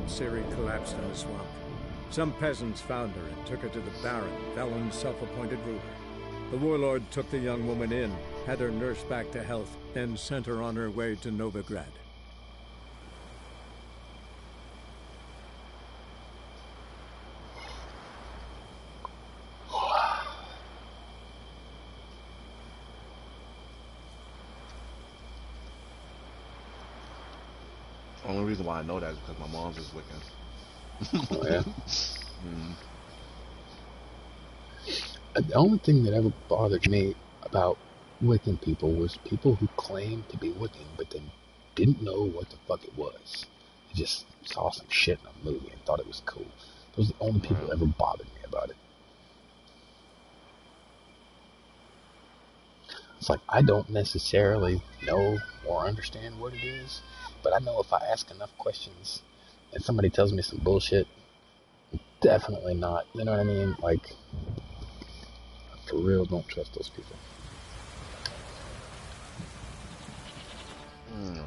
Ciri collapsed in the swamp. Some peasants found her and took her to the Baron, Valen's self-appointed ruler. The warlord took the young woman in, had her nursed back to health, then sent her on her way to Novigrad. The only reason why I know that is because my mom's is Wiccan. Oh, yeah. The only thing that ever bothered me about Wiccan people was people who claimed to be Wiccan, but then didn't know what the fuck it was. They just saw some shit in a movie and thought it was cool. Those are the only people that ever bothered me about it. It's like, I don't necessarily know or understand what it is, but I know if I ask enough questions and somebody tells me some bullshit, definitely not. You know what I mean? Like, for real, don't trust those people.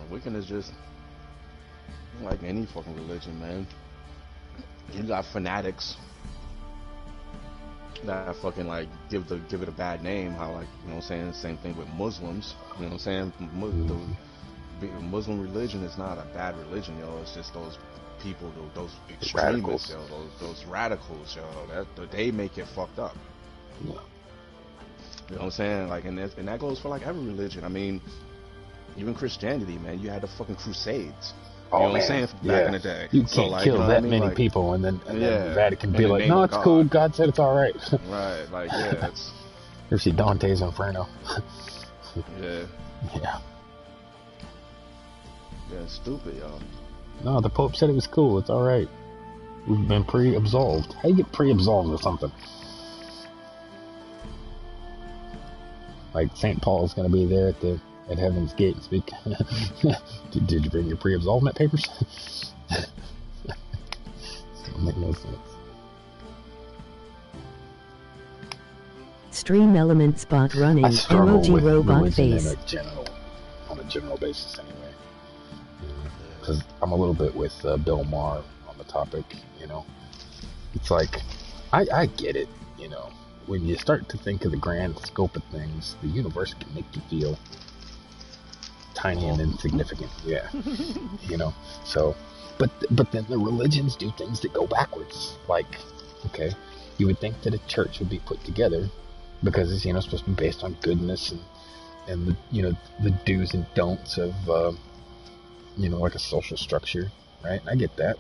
Wiccan is just like any fucking religion, man. You got fanatics that fucking like give it a bad name. How, like, you know what I'm saying? Same thing with Muslims. You know what I'm saying? The Muslim religion is not a bad religion, yo. It's just those people, those extremists, yo, those radicals, yo. That they make it fucked up. Yeah. You know what I'm saying? Like, and that goes for like every religion. I mean, even Christianity, man. You had the fucking Crusades. You know what I'm saying? Back in the day. You can't kill that many people and then the Vatican be like, no, it's cool. God said it's all right. Right. Like, yeah. It's... You ever see Dante's Inferno? Yeah. Yeah. Yeah, it's stupid, y'all. No, the Pope said it was cool. It's all right. We've been pre-absolved. How you get pre-absolved or something? Like St. Paul's going to be there at Heaven's Gate and speak. Did you bring your pre-absolvement papers? Doesn't make no sense. Stream element spot running. Emoji robot face. On a general basis, anyway. Because I'm a little bit with Bill Maher on the topic. You know, it's like I get it. You know, when you start to think of the grand scope of things, the universe can make you feel tiny and insignificant. Yeah. You know, so but then the religions do things that go backwards. Like, okay, you would think that a church would be put together because it's, you know, supposed to be based on goodness and the, you know, the do's and don'ts of you know, like a social structure, right? I get that.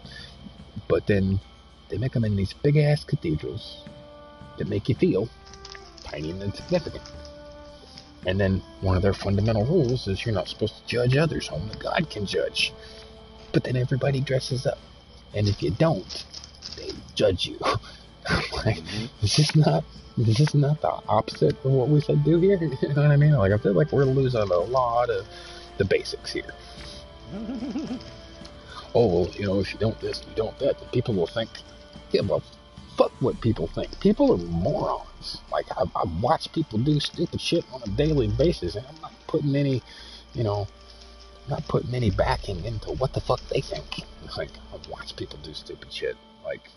But then they make them in these big ass cathedrals that make you feel tiny and insignificant. And then one of their fundamental rules is you're not supposed to judge others. Only God can judge. But then everybody dresses up. And if you don't, they judge you. Like, is this not the opposite of what we said do here? You know what I mean? Like, I feel like we're losing a lot of the basics here. Oh, well, you know, if you don't this, you don't that, then people will think, yeah, well, fuck what people think. People are morons. Like, I watch people do stupid shit on a daily basis, and I'm not putting any, you know, not putting any backing into what the fuck they think. Like, I watch people do stupid shit. Like,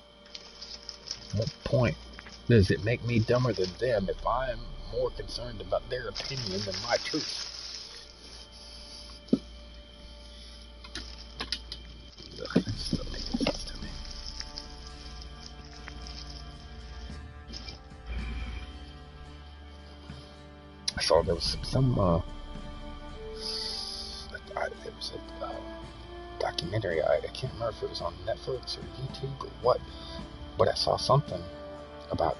what point does it make me dumber than them if I'm more concerned about their opinion than my truth? That doesn't make sense to me. I saw there was some there was a documentary. I can't remember if it was on Netflix or YouTube or what, but I saw something about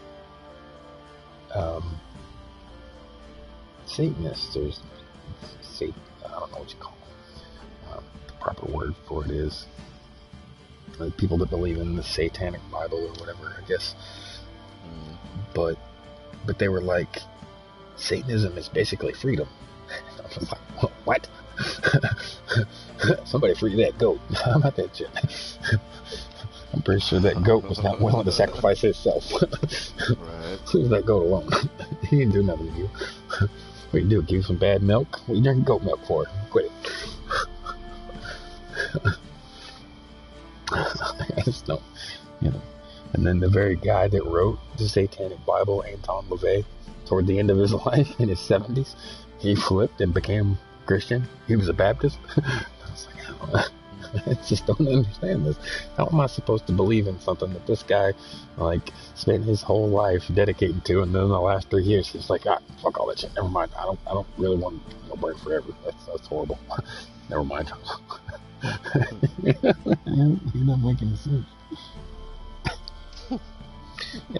Satanists. There's I don't know what you call them. The proper word for it is people that believe in the Satanic Bible or whatever, I guess. But they were like, Satanism is basically freedom. I was like, what? Somebody free that goat. How about that shit? I'm pretty sure that goat was not willing to sacrifice itself. Right. Leave that goat alone. He didn't do nothing to you. What you do? Give you some bad milk? What you drinking goat milk for? Quit it. I just don't, you know. And then the very guy that wrote the Satanic Bible, Anton LaVey, toward the end of his life in his 70s, he flipped and became Christian. He was a Baptist. I was like, I just don't understand this. How am I supposed to believe in something that this guy like spent his whole life dedicating to, and then in the last 3 years he's like, fuck all that shit. Never mind. I don't really want to burn forever. That's horrible. Never mind. You're not making sense.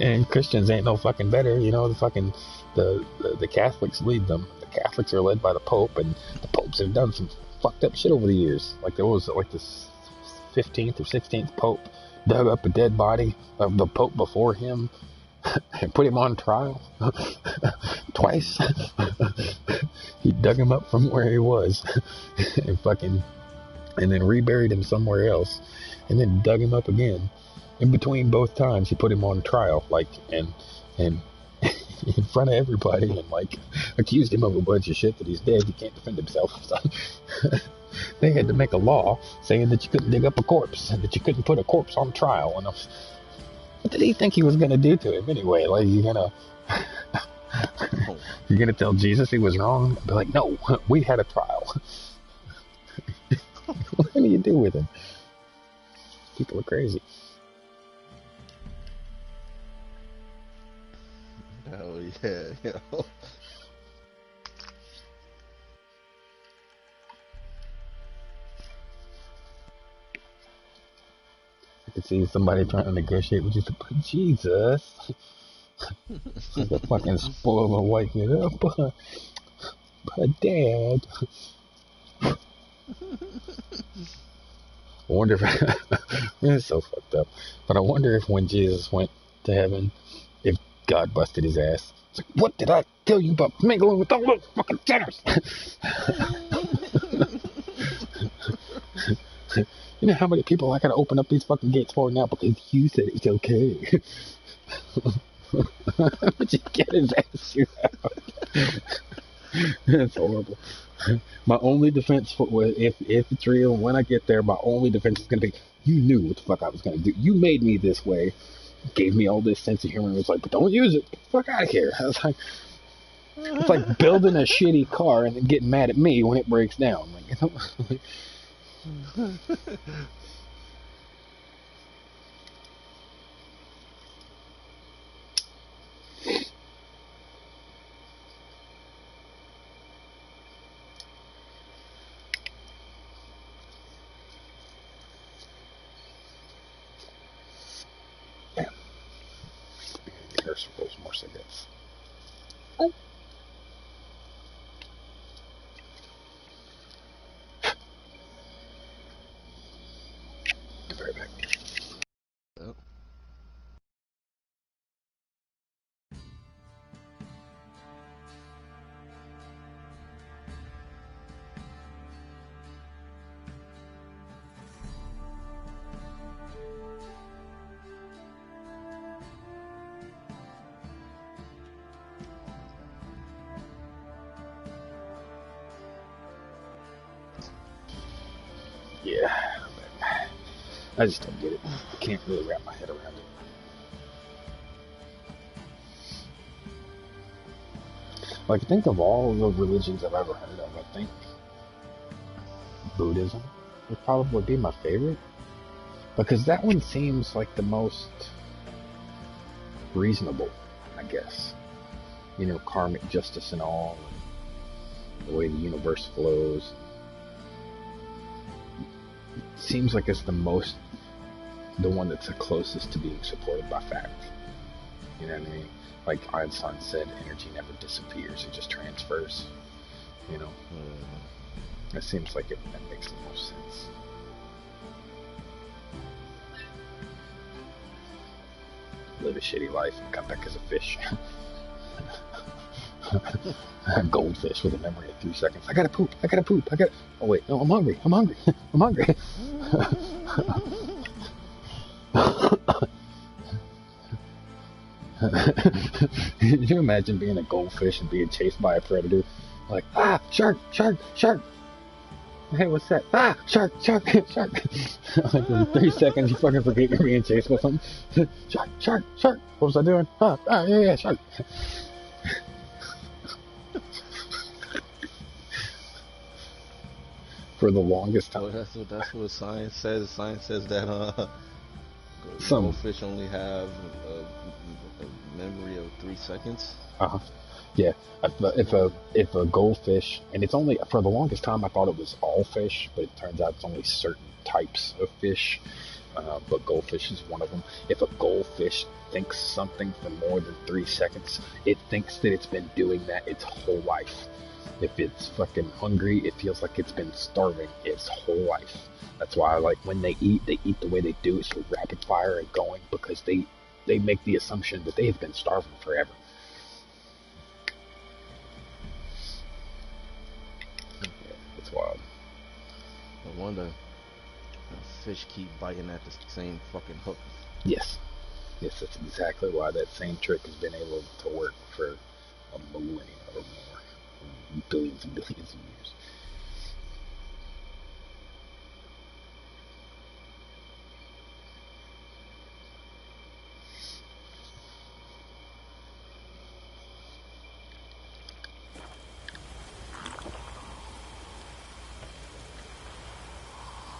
And Christians ain't no fucking better, you know. The Catholics lead them. The Catholics are led by the Pope, and the Popes have done some fucked up shit over the years. Like there was like this 15th or 16th Pope dug up a dead body of the Pope before him and put him on trial twice. He dug him up from where he was and then reburied him somewhere else, and then dug him up again. In between both times, he put him on trial, like, and in front of everybody, and like accused him of a bunch of shit that he's dead. He can't defend himself. So they had to make a law saying that you couldn't dig up a corpse, and that you couldn't put a corpse on trial. And what did he think he was gonna do to him anyway? Like, you're gonna tell Jesus he was wrong? Be like, no, we had a trial. What do you do with him? People are crazy. Oh yeah, you know. I could see somebody trying to negotiate with you, but Jesus, like a fucking spoiler white kid up, but Dad. I wonder if it's so fucked up. But I wonder if when Jesus went to heaven, if God busted his ass. It's like, what did I tell you about mingling with all those fucking sinners? You know how many people I gotta open up these fucking gates for now because you said it's okay. But you get his ass shoot out. That's horrible. My only defense for if it's real, when I get there, my only defense is gonna be, you knew what the fuck I was gonna do. You made me this way. Gave me all this sense of humor and was like, but don't use it. Get the fuck out of here. I was like, it's like building a shitty car and then getting mad at me when it breaks down. Like, you know? Here's more cigarettes. Oh. Be right back. Yep. Yeah, I just don't get it. I can't really wrap my head around it. Like, think of all the religions I've ever heard of. I think Buddhism would probably be my favorite, because that one seems like the most reasonable, I guess. You know, karmic justice and all, and the way the universe flows. Seems like it's the one that's the closest to being supported by fact. You know what I mean? Like Einstein said, energy never disappears, it just transfers. You know? It seems like that makes the most sense. Live a shitty life and come back as a fish. A goldfish with a memory of 3 seconds. I gotta poop. Oh wait, no, I'm hungry. I'm hungry. Can you imagine being a goldfish and being chased by a predator? Like, shark. Hey, what's that? Ah, shark, shark, shark. Like in 3 seconds, you fucking forget you're being chased by something. Shark, shark, shark. What was I doing? Yeah, shark. For the longest time. Well, that's what science says. Science says that Some. goldfish only have a memory of 3 seconds. Yeah. If a goldfish, and it's only for the longest time I thought it was all fish, but it turns out it's only certain types of fish. But goldfish is one of them. If a goldfish thinks something for more than 3 seconds, it thinks that it's been doing that its whole life. If it's fucking hungry, it feels like it's been starving its whole life. That's why, like, when they eat the way they do. It's so rapid fire and going, because they make the assumption that they have been starving forever. Yeah, it's wild. No wonder fish keep biting at the same fucking hook. Yes, that's exactly why that same trick has been able to work for a millennia or more, billions and billions of years.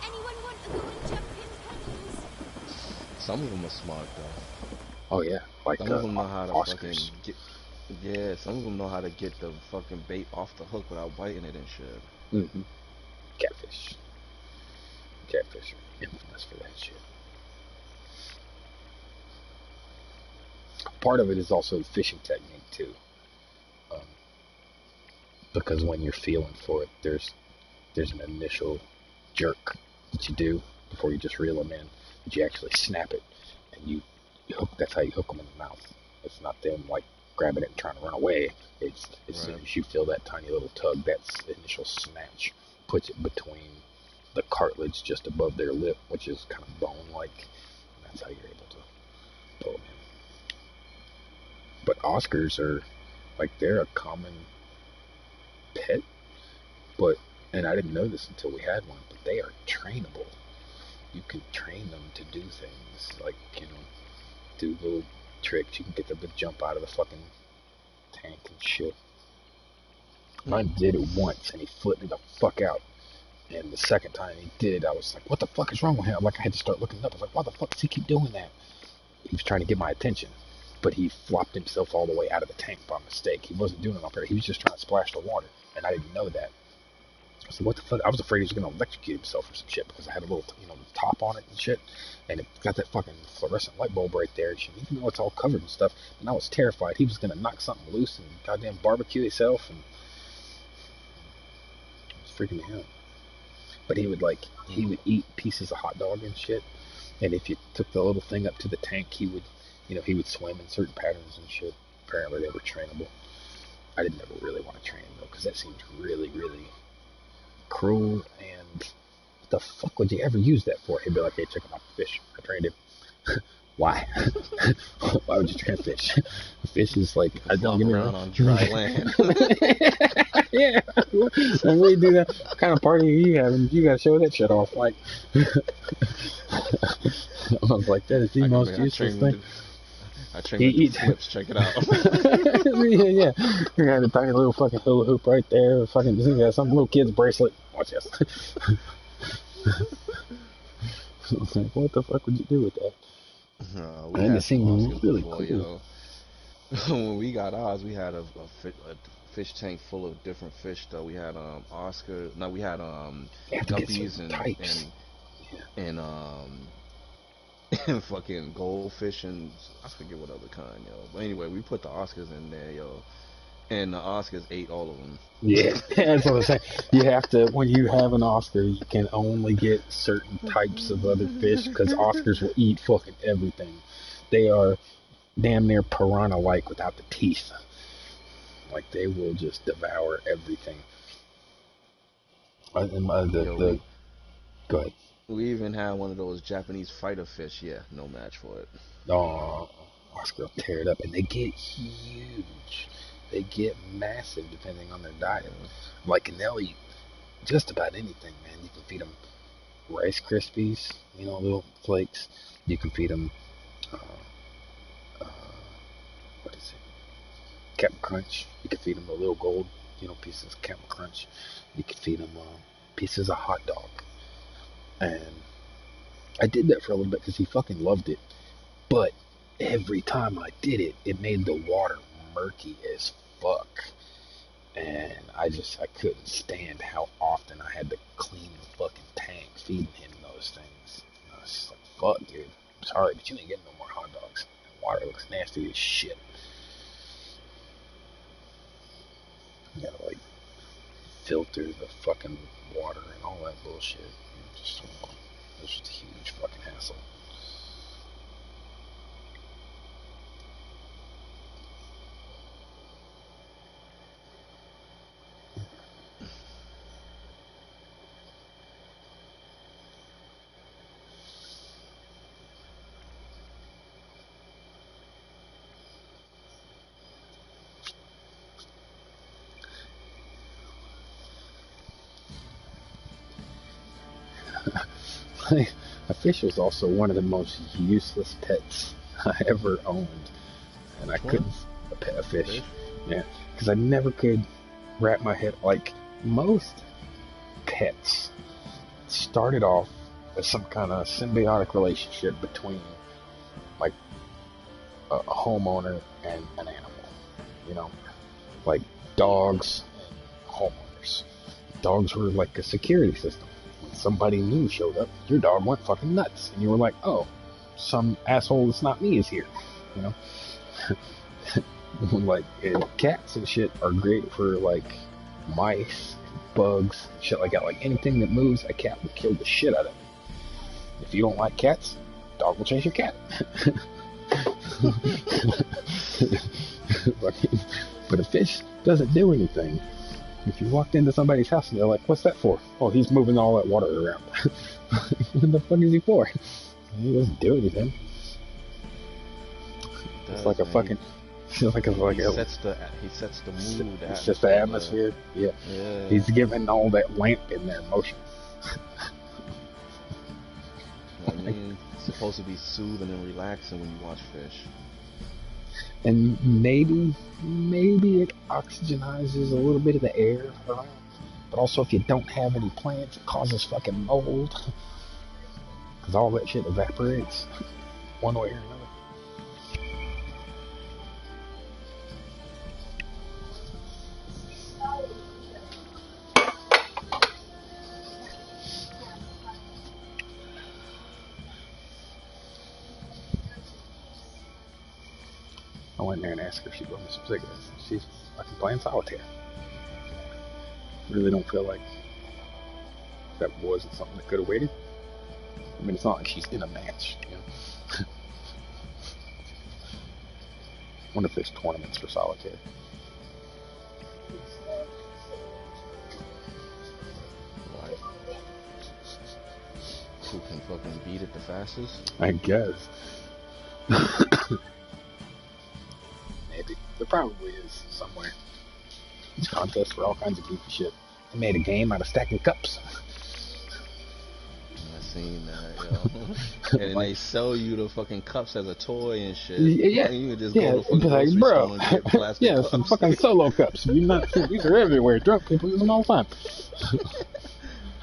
Anyone want to go and jump in puddles? Some of them are smart though. Oh yeah, like some of them know how to Oscars. fucking get. Yeah, some of them know how to get the fucking bait off the hook without biting it and shit. Mm-hmm. Catfish are infamous for that shit. Part of it is also fishing technique too, because when you're feeling for it, there's an initial jerk that you do before you just reel them in. That you actually snap it, and you hook. That's how you hook them in the mouth. It's not them like grabbing it and trying to run away. It's as soon as you feel that tiny little tug, that initial snatch puts it between the cartilage just above their lip, which is kind of bone-like. That's how you're able to pull them in. But Oscars are like, they're a common pet, and I didn't know this until we had one, but they are trainable. You can train them to do things like, do little tricks. You can get them to jump out of the fucking tank and shit. Mine did it once, and he flipped me the fuck out. And the second time he did, I was like, what the fuck is wrong with him? Like, I had to start looking up. I was like, why the fuck does he keep doing that? He was trying to get my attention, but he flopped himself all the way out of the tank by mistake. He wasn't doing it on purpose. He was just trying to splash the water, and I didn't know that. I said, what the fuck? I was afraid he was going to electrocute himself or some shit, because I had a little, top on it and shit, and it got that fucking fluorescent light bulb right there and shit. Even though it's all covered and stuff, and I was terrified he was going to knock something loose and goddamn barbecue himself, and it was freaking me out. But he would eat pieces of hot dog and shit, and if you took the little thing up to the tank, he would swim in certain patterns and shit. Apparently they were trainable. I didn't ever really want to train him though, because that seemed really, really cruel. And what the fuck would you ever use that for? He'd be like, hey, check out my fish. I trained him. Why? Why would you train a fish? A fish is like, I don't get me wrong, on dry land. Yeah. And we do that. What kind of party are you having? You gotta show that shit off. Like, I was like, that is the most useless thing. I trained him with flips. Check it out. Yeah. You got a tiny little fucking hula hoop right there. Fucking, you got some little kid's bracelet. Watch this. I was like, what the fuck would you do with that? And it seemed really cool. When we got ours, we had a fish tank full of different fish. Though we had we had guppies and and fucking goldfish, and I forget what other kind, yo. But anyway, we put the Oscars in there, yo, and the Oscars ate all of them. Yeah, that's what I'm saying. You have to, when you have an Oscar, you can only get certain types of other fish, because Oscars will eat fucking everything. They are damn near piranha-like without the teeth. Like, they will just devour everything. Go ahead. We even had one of those Japanese fighter fish. Yeah, no match for it. Oh, Oscar will tear it up, and they get huge. They get massive depending on their diet. Like, and they'll eat just about anything, man. You can feed them Rice Krispies, you know, little flakes. You can feed them, uh, uh, what is it? Captain Crunch. You can feed them the little gold, you know, pieces of Captain Crunch. You can feed them pieces of hot dog. And I did that for a little bit because he fucking loved it. But every time I did it, it made the water murky as fuck. And I couldn't stand how often I had to clean the fucking tank feeding him those things. I was just like, fuck, dude. I'm sorry, but you ain't getting no more hot dogs. The water looks nasty as shit. You gotta, like, filter the fucking water and all that bullshit. It's just a huge fucking hassle. A fish is also one of the most useless pets I ever owned, and I couldn't a fish, yeah, because I never could wrap my head. Like most pets, started off as some kind of symbiotic relationship between like a homeowner and an animal. You know, like dogs and homeowners. Dogs were like a security system. Somebody new showed up, your dog went fucking nuts, and you were like, oh, some asshole that's not me is here, you know. Like, and cats and shit are great for like mice, bugs, shit like that. Like anything that moves, a cat will kill the shit out of it. If you don't like cats, dog will chase your cat. But a fish doesn't do anything. If you walked into somebody's house and they're like, what's that for? Oh, he's moving all that water around. What the fuck is he for? He doesn't do anything. It's like a fucking... He sets the mood. It's just the atmosphere. Yeah. He's giving all that lamp in there motion. I mean, it's supposed to be soothing and relaxing when you watch fish. And maybe it oxygenizes a little bit of the air around. But also, if you don't have any plants, it causes fucking mold. Because all that shit evaporates one way or another. I went in there and asked her if she'd love me some cigarettes. She's fucking playing solitaire. Really don't feel like that wasn't something that could have waited. I mean, it's not like she's in a match, you know. I wonder if there's tournaments for solitaire. Right. Who can fucking beat it the fastest? I guess. Maybe. There probably is somewhere. It's contests for all kinds of goofy shit. They made a game out of stacking cups. I seen that, yo. And they sell you the fucking cups as a toy and shit. Yeah, you can just go to fucking like, grocery bro. store and get plastic yeah, cups. some fucking solo cups. These are everywhere. Drunk people use them all the time.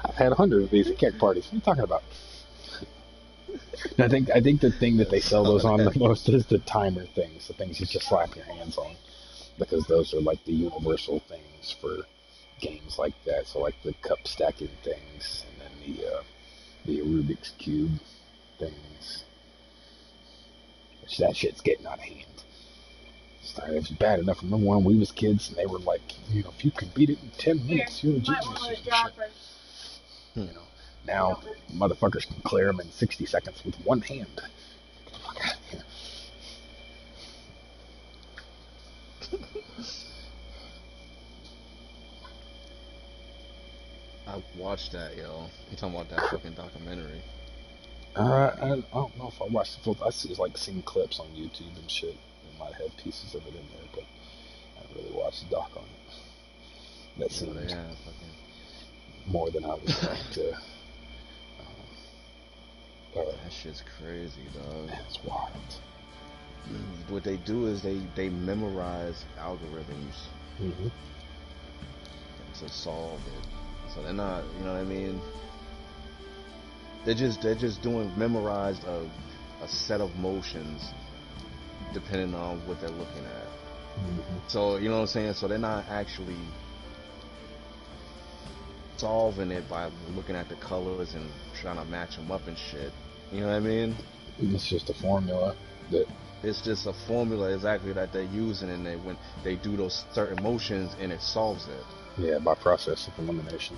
I've had 100 of these at keg parties. What are you talking about? I think the thing that they sell those on the most is the timer things, the things you just slap your hands on, because those are like the universal things for games like that. So like the cup stacking things, and then the Rubik's Cube things. Which that shit's getting out of hand. It was bad enough. I remember when we was kids and they were like, you know, if you can beat it in 10 minutes, you're a genius or some shit. You know, now motherfuckers can clear them in 60 seconds with one hand. Get the fuck out of here. I watched that, yo. You talking about that fucking documentary? I don't know if I watched the full. I just like seen clips on YouTube and shit. They might have pieces of it in there, but I haven't really watched the doc on it. That seemed more than I was going to. That shit's crazy, dog. It's wild. What they do is they memorize algorithms to solve it. So they're not, you know what I mean? They're just doing memorized a set of motions depending on what they're looking at. So you know what I'm saying? So they're not actually solving it by looking at the colors and trying to match them up and shit. You know what I mean? It's just a formula that. It's just a formula exactly that they're using, and when they do those certain motions, and it solves it. Yeah, by process of elimination.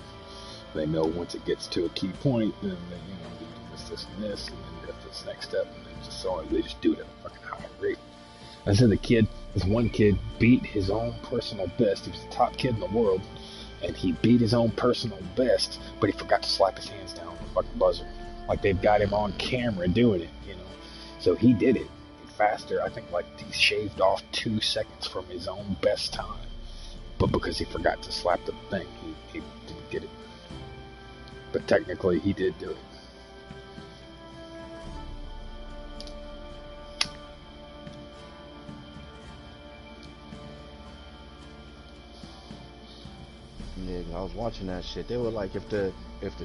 They know once it gets to a key point, then they, they do this, and this, and then you get this next step, and then just so on. They just do it at a fucking high rate. I said this one kid beat his own personal best. He was the top kid in the world, and he beat his own personal best, but he forgot to slap his hands down on the fucking buzzer. Like they've got him on camera doing it, So he did it faster. I think like he shaved off 2 seconds from his own best time, but because he forgot to slap the thing, he didn't get it. But technically, he did do it. Yeah, I was watching that shit. They were like, if the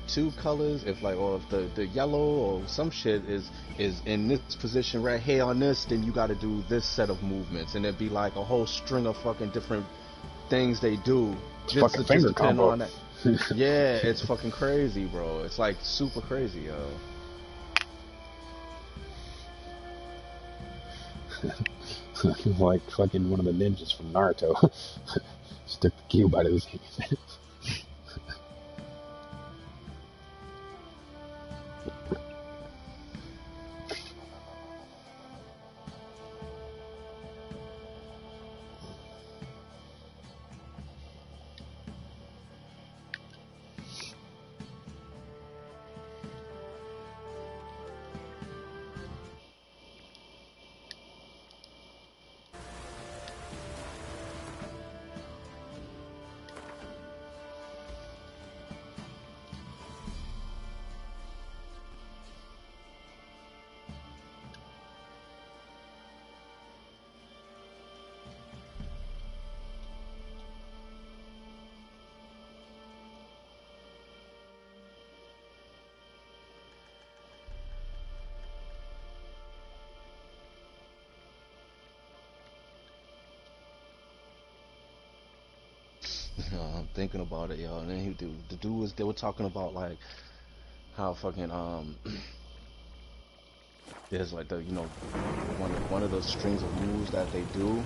2 colors, or if the yellow or some shit is in this position right here on this, then you got to do this set of movements, and it'd be like a whole string of fucking different things they do. Just fucking finger combo. On that. Yeah, it's fucking crazy, bro. It's like super crazy, yo. Like fucking one of the ninjas from Naruto. Stuck the cube out of his hand. I'm thinking about it, yo. And then they were talking about like how fucking there's like one of those strings of moves that they do.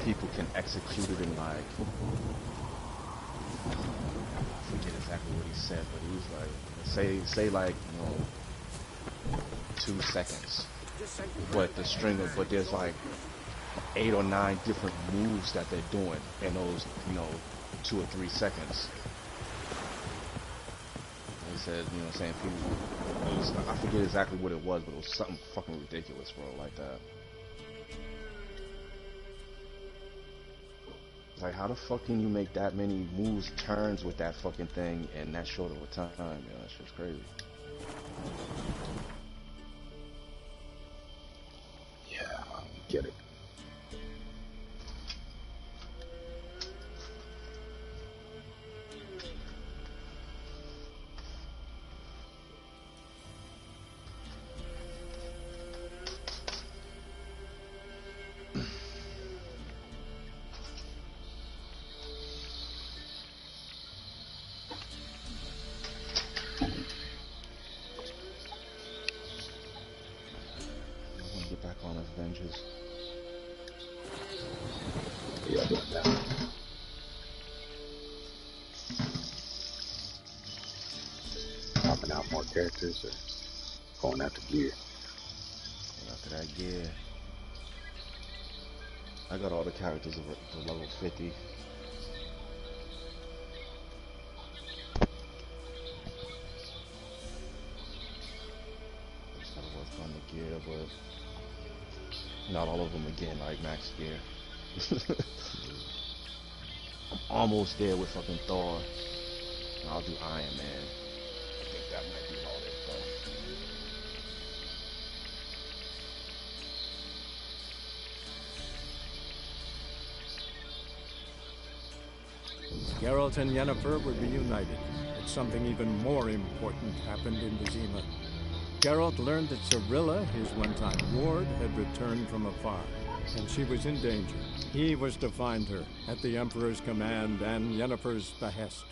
People can execute it in like, I forget exactly what he said, but he was like, say like 2 seconds. But but there's like 8 or 9 different moves that they're doing in those 2 or 3 seconds. He said, what I'm saying, people, I forget exactly what it was, but it was something fucking ridiculous, bro, like that. It's like, how the fuck can you make that many moves, turns with that fucking thing in that short of a time? That shit's crazy. Yeah, I get it. Yeah, I got that. Popping out more characters or going after gear? Going after that gear. I got all the characters to level 50. Just gotta work on the gear, but not all of them again, like max gear. I'm almost there with fucking Thor. I'll do Iron Man. I think that might be all it though. Geralt and Yennefer were reunited, but something even more important happened in Vizima. Geralt learned that Cirilla, his one-time ward, had returned from afar, and she was in danger. He was to find her, at the Emperor's command and Yennefer's behest.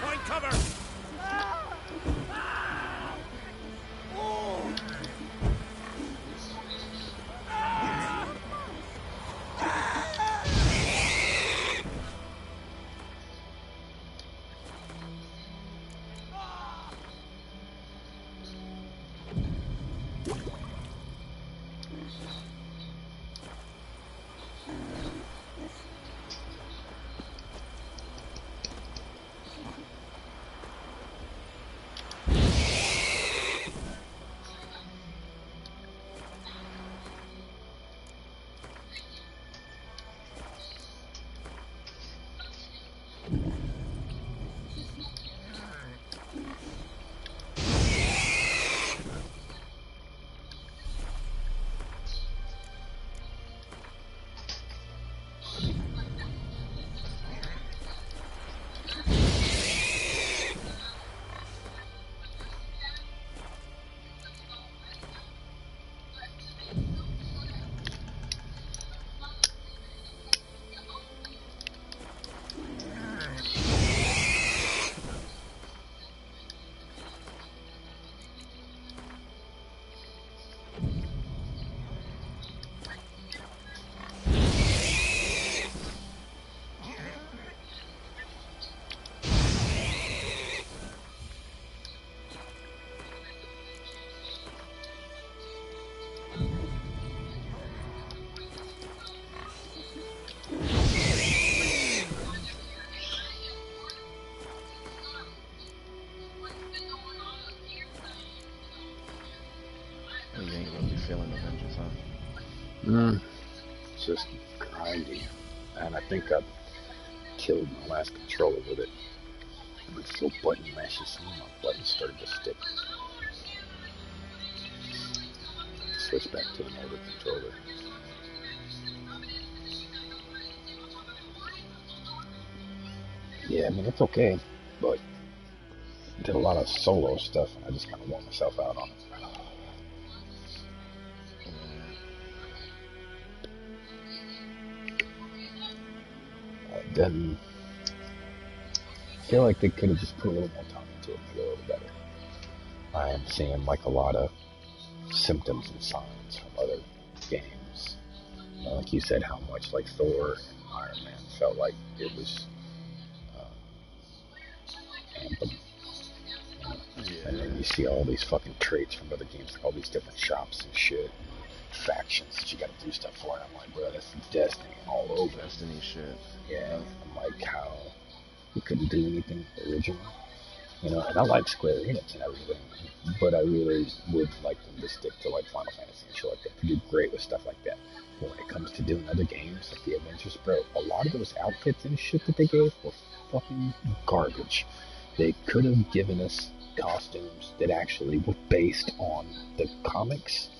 Find cover! You ain't really feeling the vengeance, huh? It's just grindy. And I think I killed my last controller with it. It's so button mashy, some of my buttons started to stick. Switch back to an older controller. Yeah, I mean, it's okay, but I did a lot of solo stuff, and I just kind of wore myself out on it. Then I feel like they could have just put a little more time into it, maybe a little better. I am seeing like a lot of symptoms and signs from other games. You know, like you said, how much like Thor and Iron Man felt like it was Anthem. Yeah. And then you see all these fucking traits from other games, like all these different shops and shit, factions that you gotta do stuff for. And I'm like, bro, that's Destiny all over. Destiny shit. Yeah. I'm like, how you couldn't do anything original. You know, and I like Square Enix and everything, but I really would like them to stick to like Final Fantasy and shit like that. They do great with stuff like that. But when it comes to doing other games like the Adventures, bro, a lot of those outfits and shit that they gave were fucking garbage. They could have given us costumes that actually were based on the comics.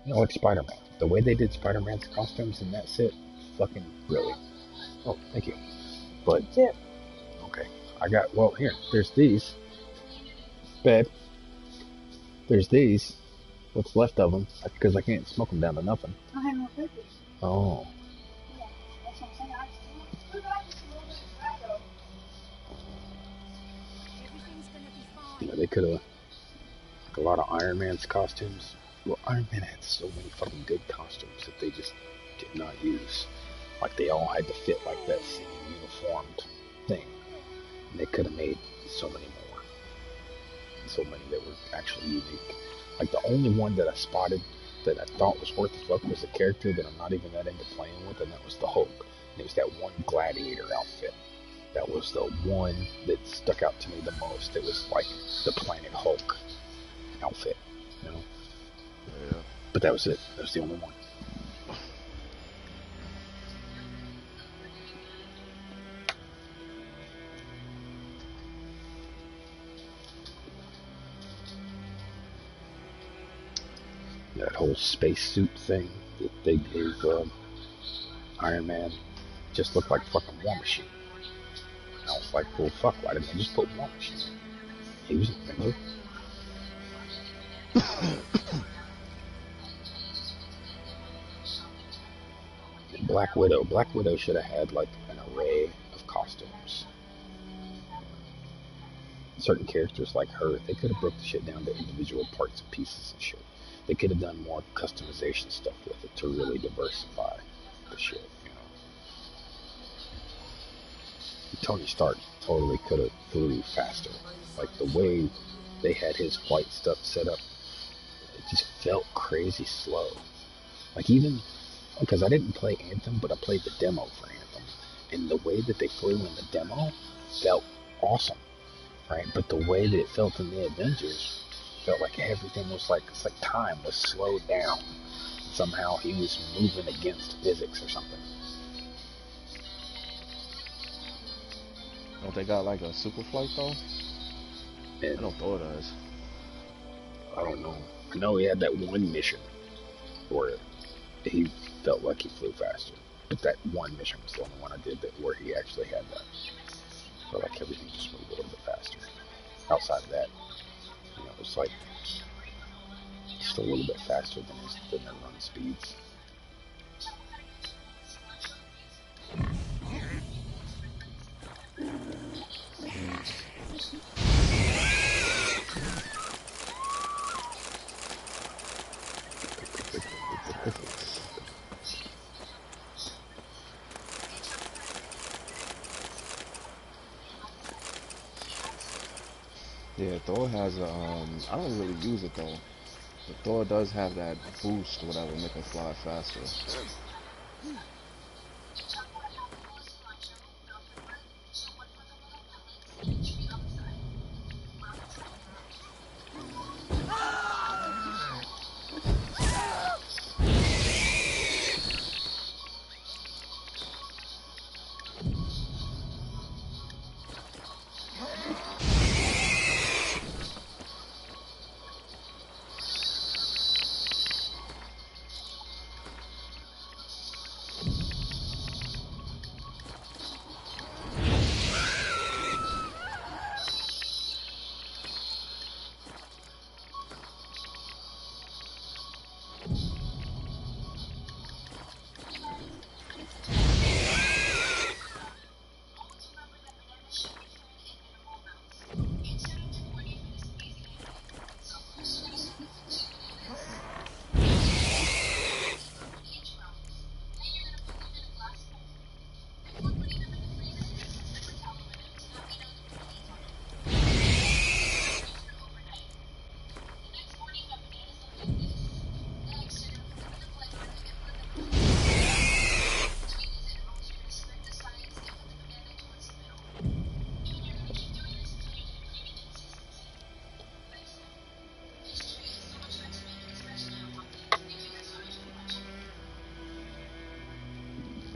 You know, like Spider-Man. The way they did Spider-Man's costumes in that set, fucking really. Oh, thank you. But okay, I got. Well, here. There's these, babe. There's these. What's left of them? Because I can't smoke them down to nothing. I have no papers. Oh. Yeah, that's what I'm saying. Everything's gonna be You fine. know, they could have. Like a lot of Iron Man's costumes. Well, Iron Man had so many fucking good costumes that they just did not use. Like they all had to fit like that same uniformed thing. And they could have made so many more. So many that were actually unique. Like the only one that I spotted that I thought was worth the fuck was a character that I'm not even that into playing with, and that was the Hulk. And it was that one gladiator outfit. That was the one that stuck out to me the most. It was like the Planet Hulk outfit, you know. Yeah. But that was it. That was the only one. That whole spacesuit thing that they gave Iron Man just looked like fucking War Machine. And I was like, well, fuck, why didn't they just put War Machine? He was an Avenger. And Black Widow. Black Widow should have had like an array of costumes. Certain characters like her, they could have broke the shit down to individual parts and pieces and shit. They could have done more customization stuff with it to really diversify the shit, you know. Tony Stark totally could have flew faster. Like the way they had his flight stuff set up, it just felt crazy slow. Like even because I didn't play Anthem, but I played the demo for Anthem, and the way that they flew in the demo felt awesome, right? But the way that it felt in the Avengers felt like everything was like, it's like time was slowed down. Somehow he was moving against physics or something. Don't they got like a super flight though? And I know Thor does. I don't know. I know he had that one mission where he felt like he flew faster. But that one mission was the only one I did that where he actually had that. Felt like everything just moved a little bit faster. Outside of that, you know, it was like just a little bit faster than their run speeds. Yeah, Thor has a, I don't really use it though. But Thor does have that boost or whatever, make it fly faster.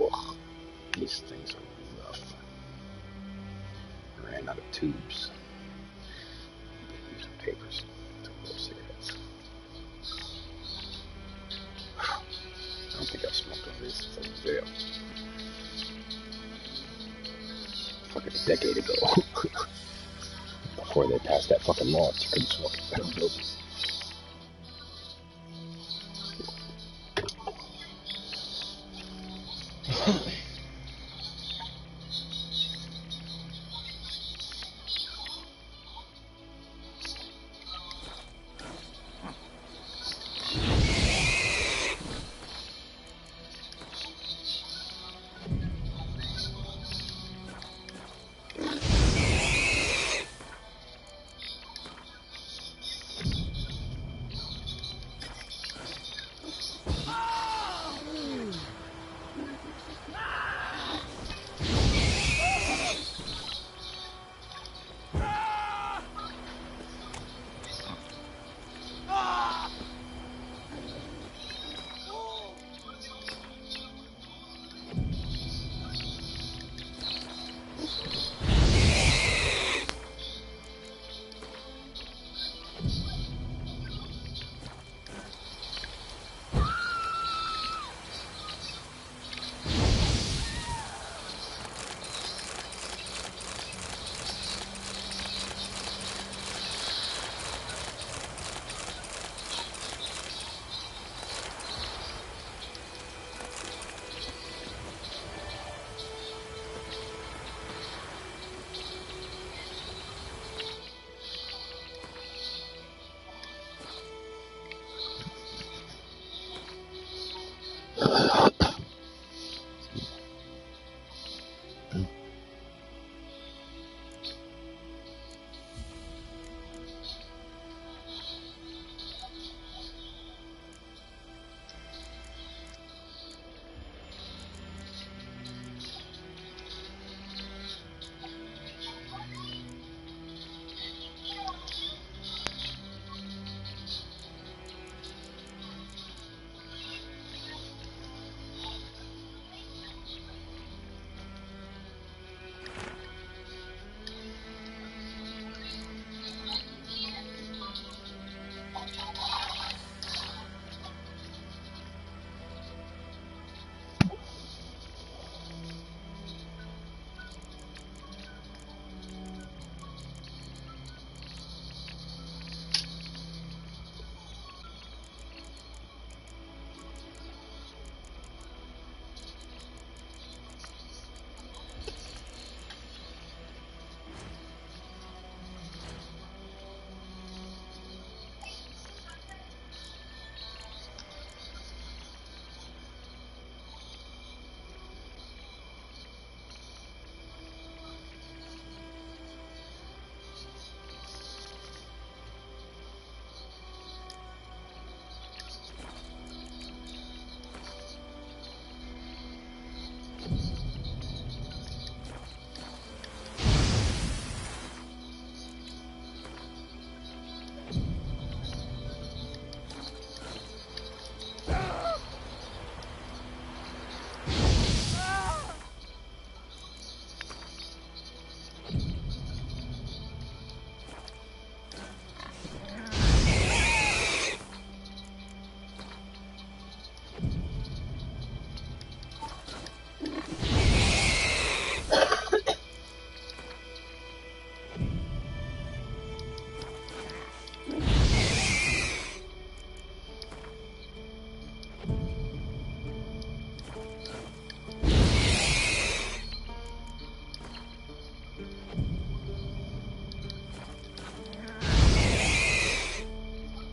Ugh, these things are rough. I ran out of tubes. I've been using papers to roll cigarettes. I don't think I've smoked one of these since I was jail. Fucking a decade ago. Before they passed that fucking law, you couldn't smoke in federal buildings.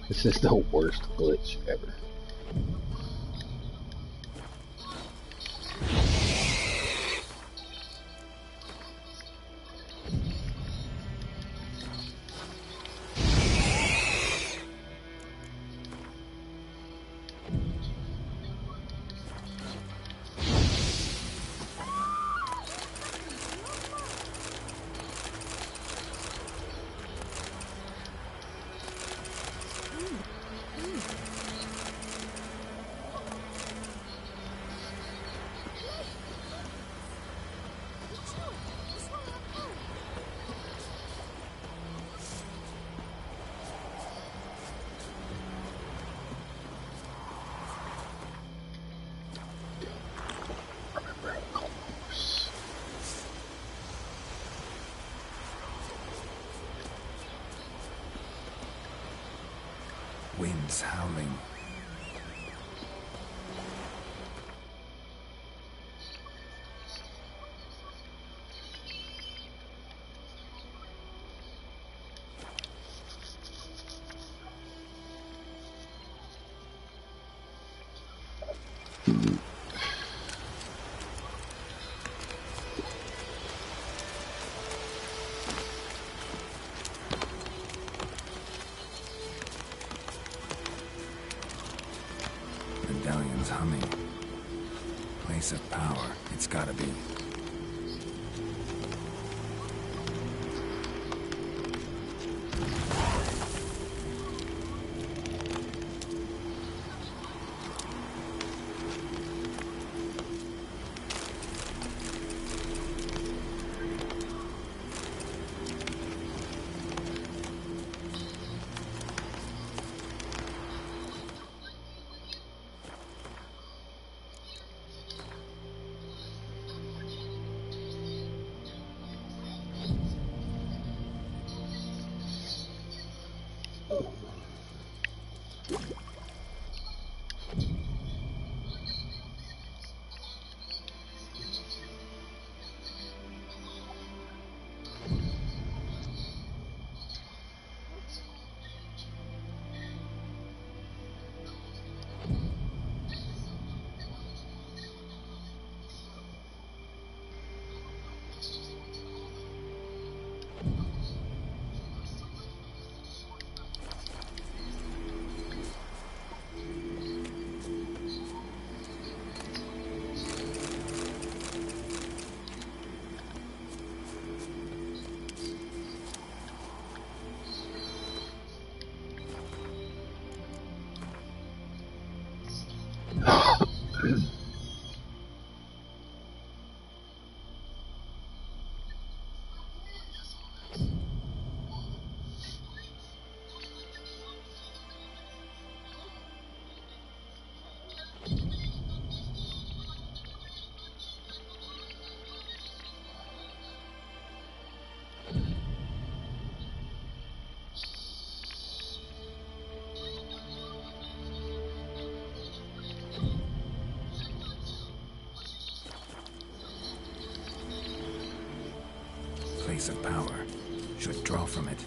This is the worst glitch ever. Winds howling. Medallion's humming. Place of power. It's gotta be. Place of power. Should draw from it.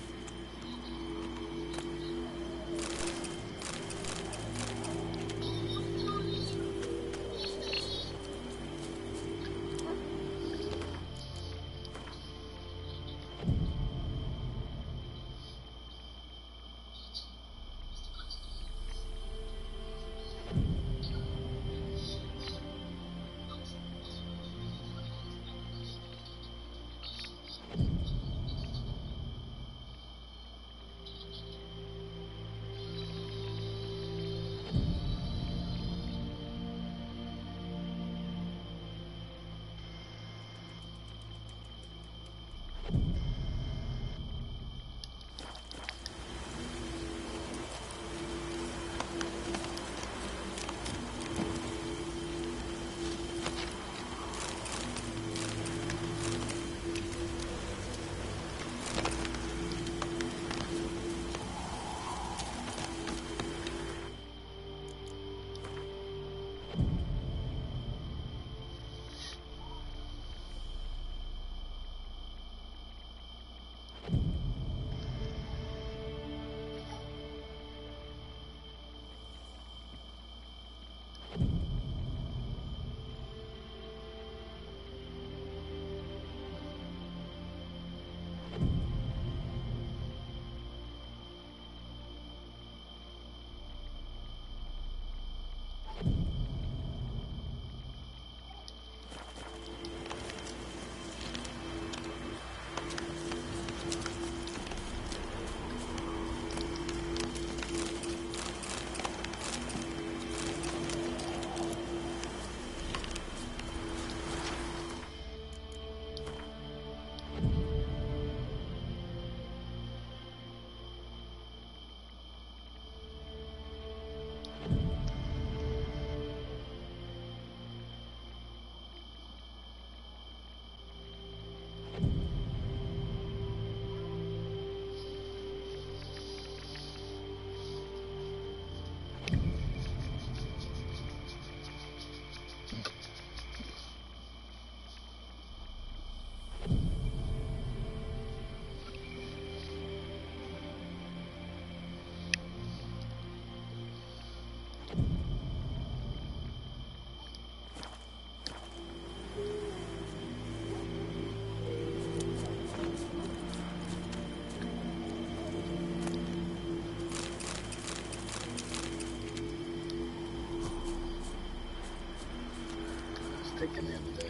thinking the other day.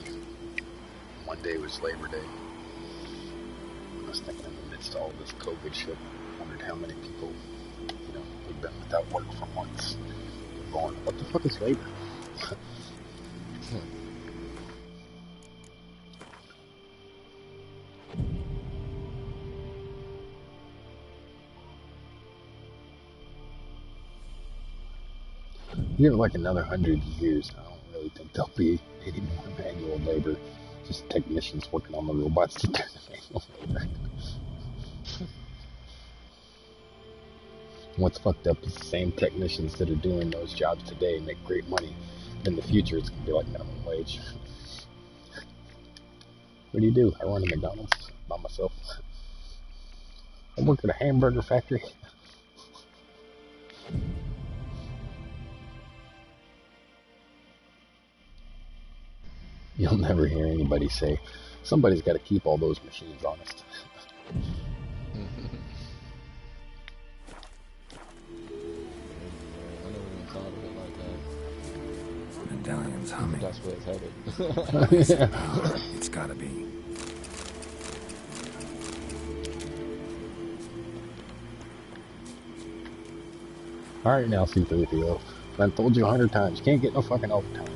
One day was Labor Day. I was thinking in the midst of all this COVID shit, I wondered how many people, they've been without work for months. They're going, what the fuck is labor? Give it like another 100 years, I don't really think there'll be any more manual labor. Just technicians working on the robots to do the manual labor. What's fucked up is the same technicians that are doing those jobs today make great money. In the future, it's going to be like minimum wage. What do? I run a McDonald's by myself. I work at a hamburger factory. You'll never hear anybody say, somebody's got to keep all those machines honest. Medallion's humming. That's where it's headed. It's gotta be. Alright now, C-3PO. I've told you 100 times, you can't get no fucking overtime.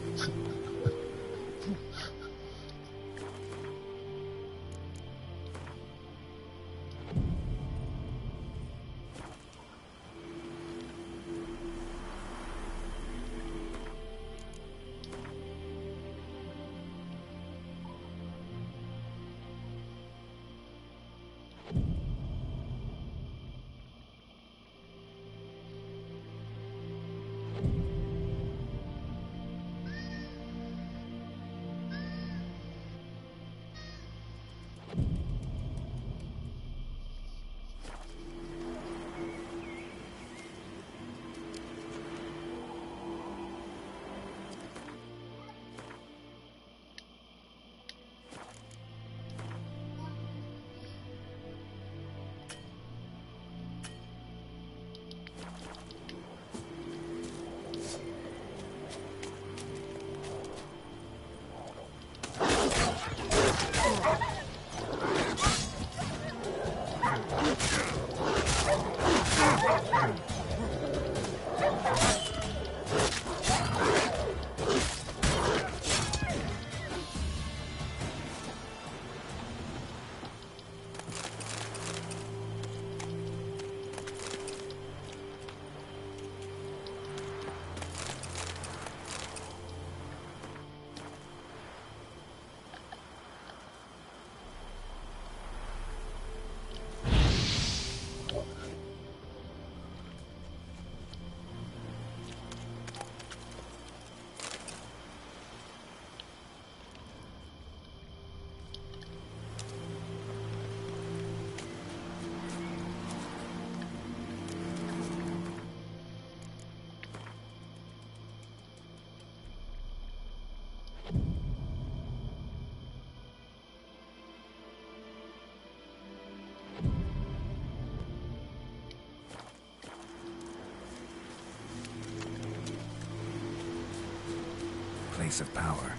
Place of power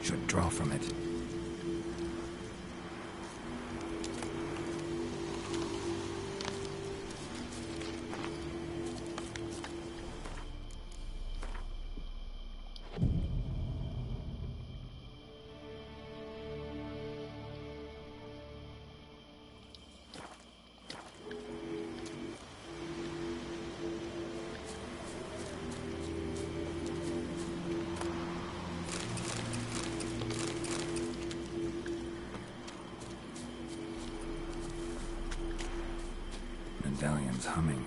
should draw from it. Medallion's humming.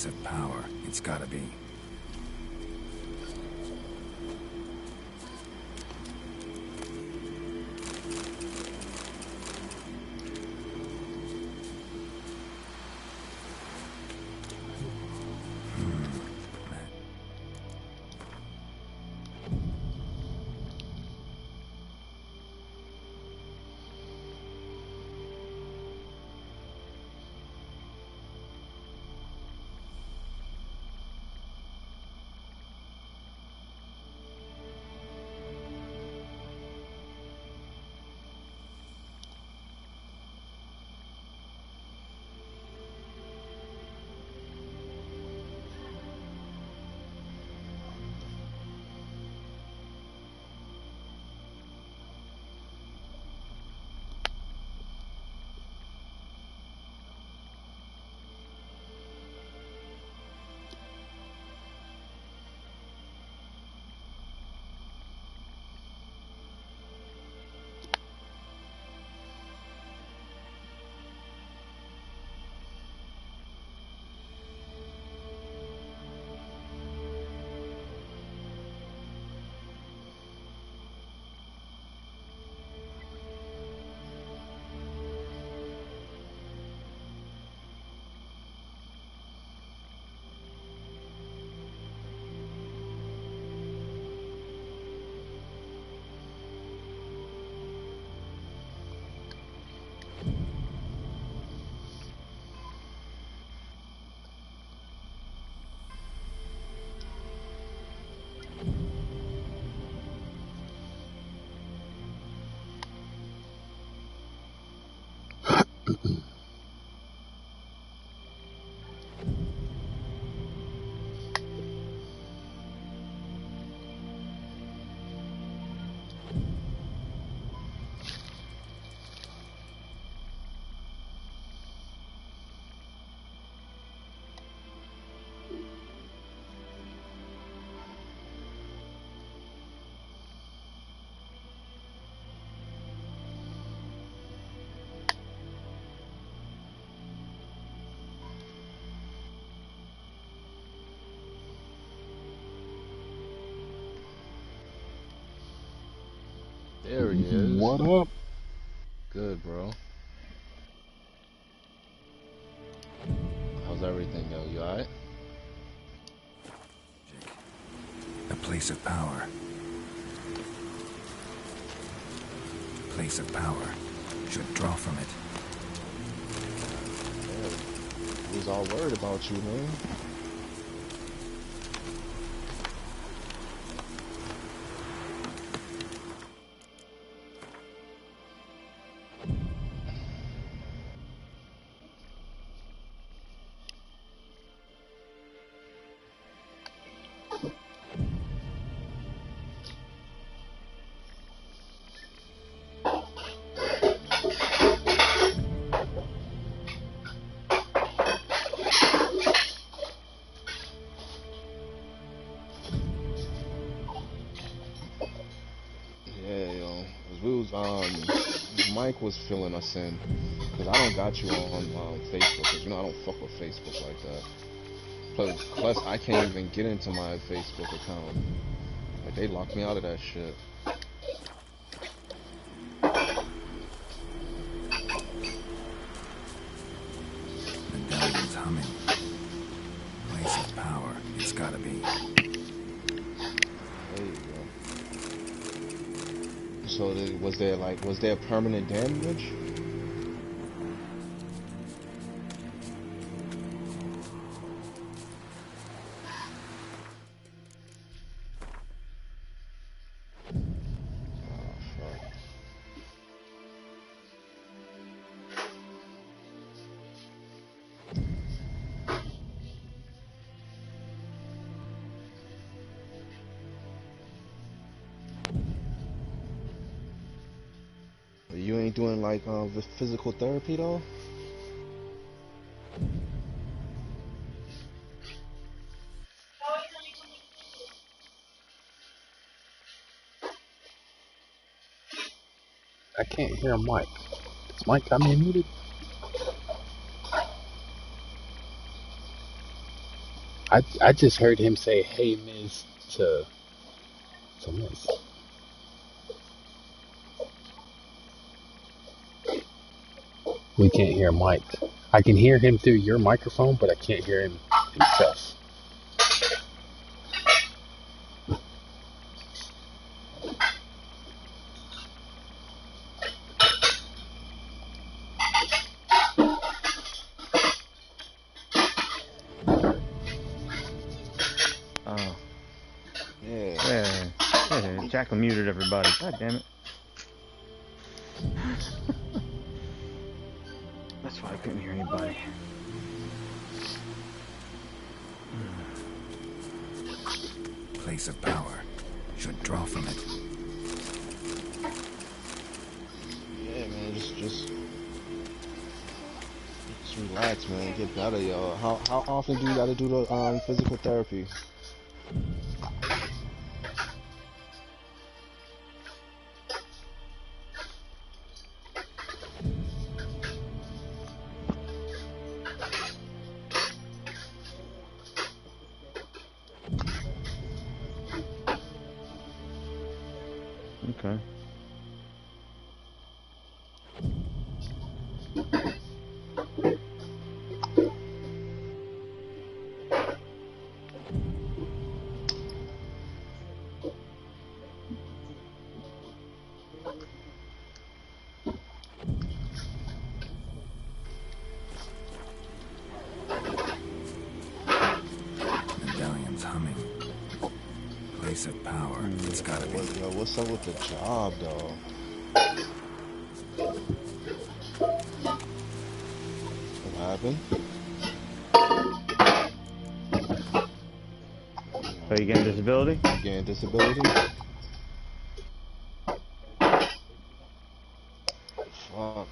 Place of power. It's gotta be. There he is. What up? Good, bro. How's everything, yo? You alright? The place of power. Place of power. Should draw from it. Yeah. He was all worried about you, man. Mike was filling us in because I don't got you on Facebook because I don't fuck with Facebook like that. Plus, I can't even get into my Facebook account. Like they locked me out of that shit. Medallion's humming. Place of power. It's gotta be. There you go. So was there permanent damage? You ain't doing like the physical therapy though? I can't hear Mike. Is Mike got me muted? I just heard him say, "Hey, Miss," to Miss. We can't hear Mike. I can hear him through your microphone, but I can't hear him himself. Oh. Yeah. Jack muted everybody. God damn it. That's why I couldn't hear anybody. Place of power. Should draw from it. Yeah, man, just relax, man. Get better, yo. How often do you gotta do the physical therapy? Okay. Medallion's humming. Place of power. It's gotta be. Yo, what's up with the job, though? What happened? So you getting disability? You getting disability? Fuck.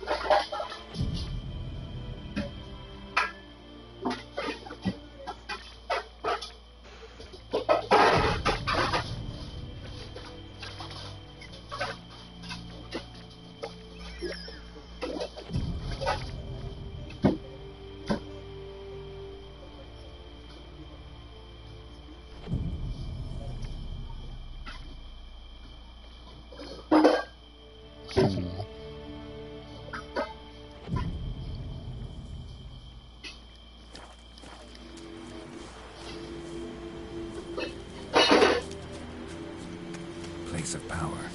Place of power.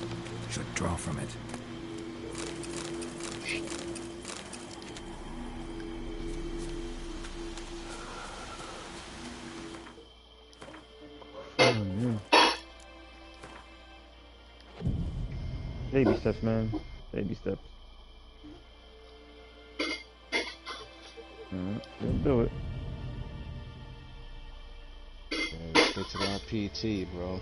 Should draw from it. Baby steps, man. Baby steps. Alright, let's do it. Yeah, stick to that PT, bro.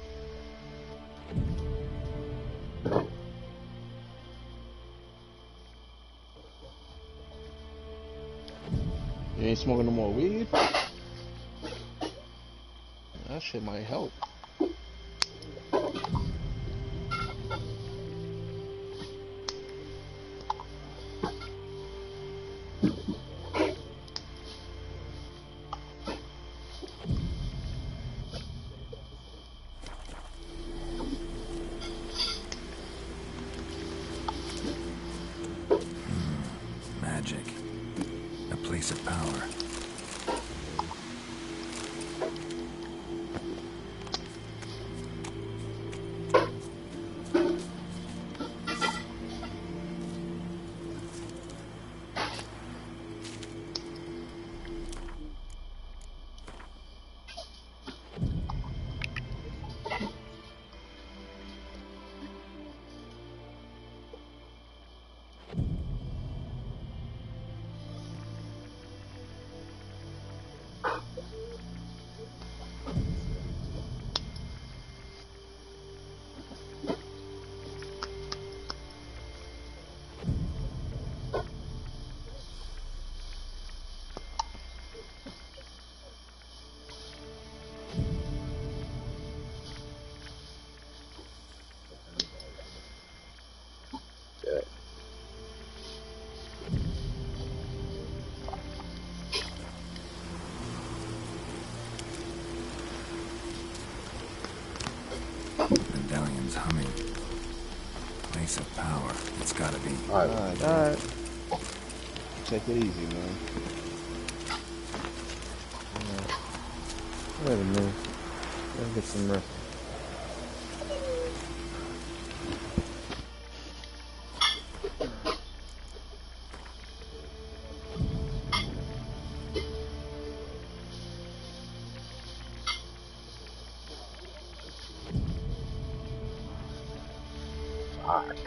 You ain't smoking no more weed? That shit might help. Magic. A place of power. Medallion's humming. Place of power. It's gotta be. Alright. Take it easy, man. Wait a minute. Gotta get some rest. Fuck.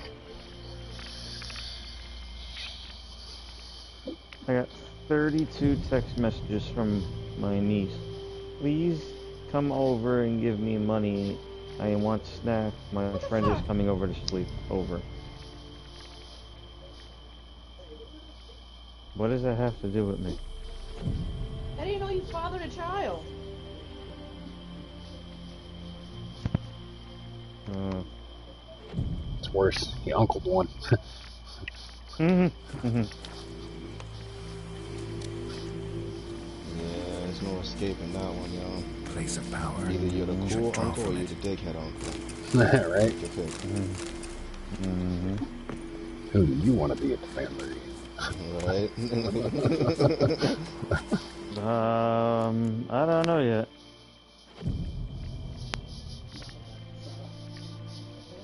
I got 32 text messages from my niece. Please come over and give me money. I want snack. My friend is coming over to sleep. Over. What does that have to do with me? How do you know you fathered a child? It's worse. He uncled one. Yeah, there's no escaping that one, y'all. Place of power. Either you're the Should cool draw uncle or from you're it. the dickhead uncle. Right? Pick your pick. Who do you want to be at the family? Right? I don't know yet.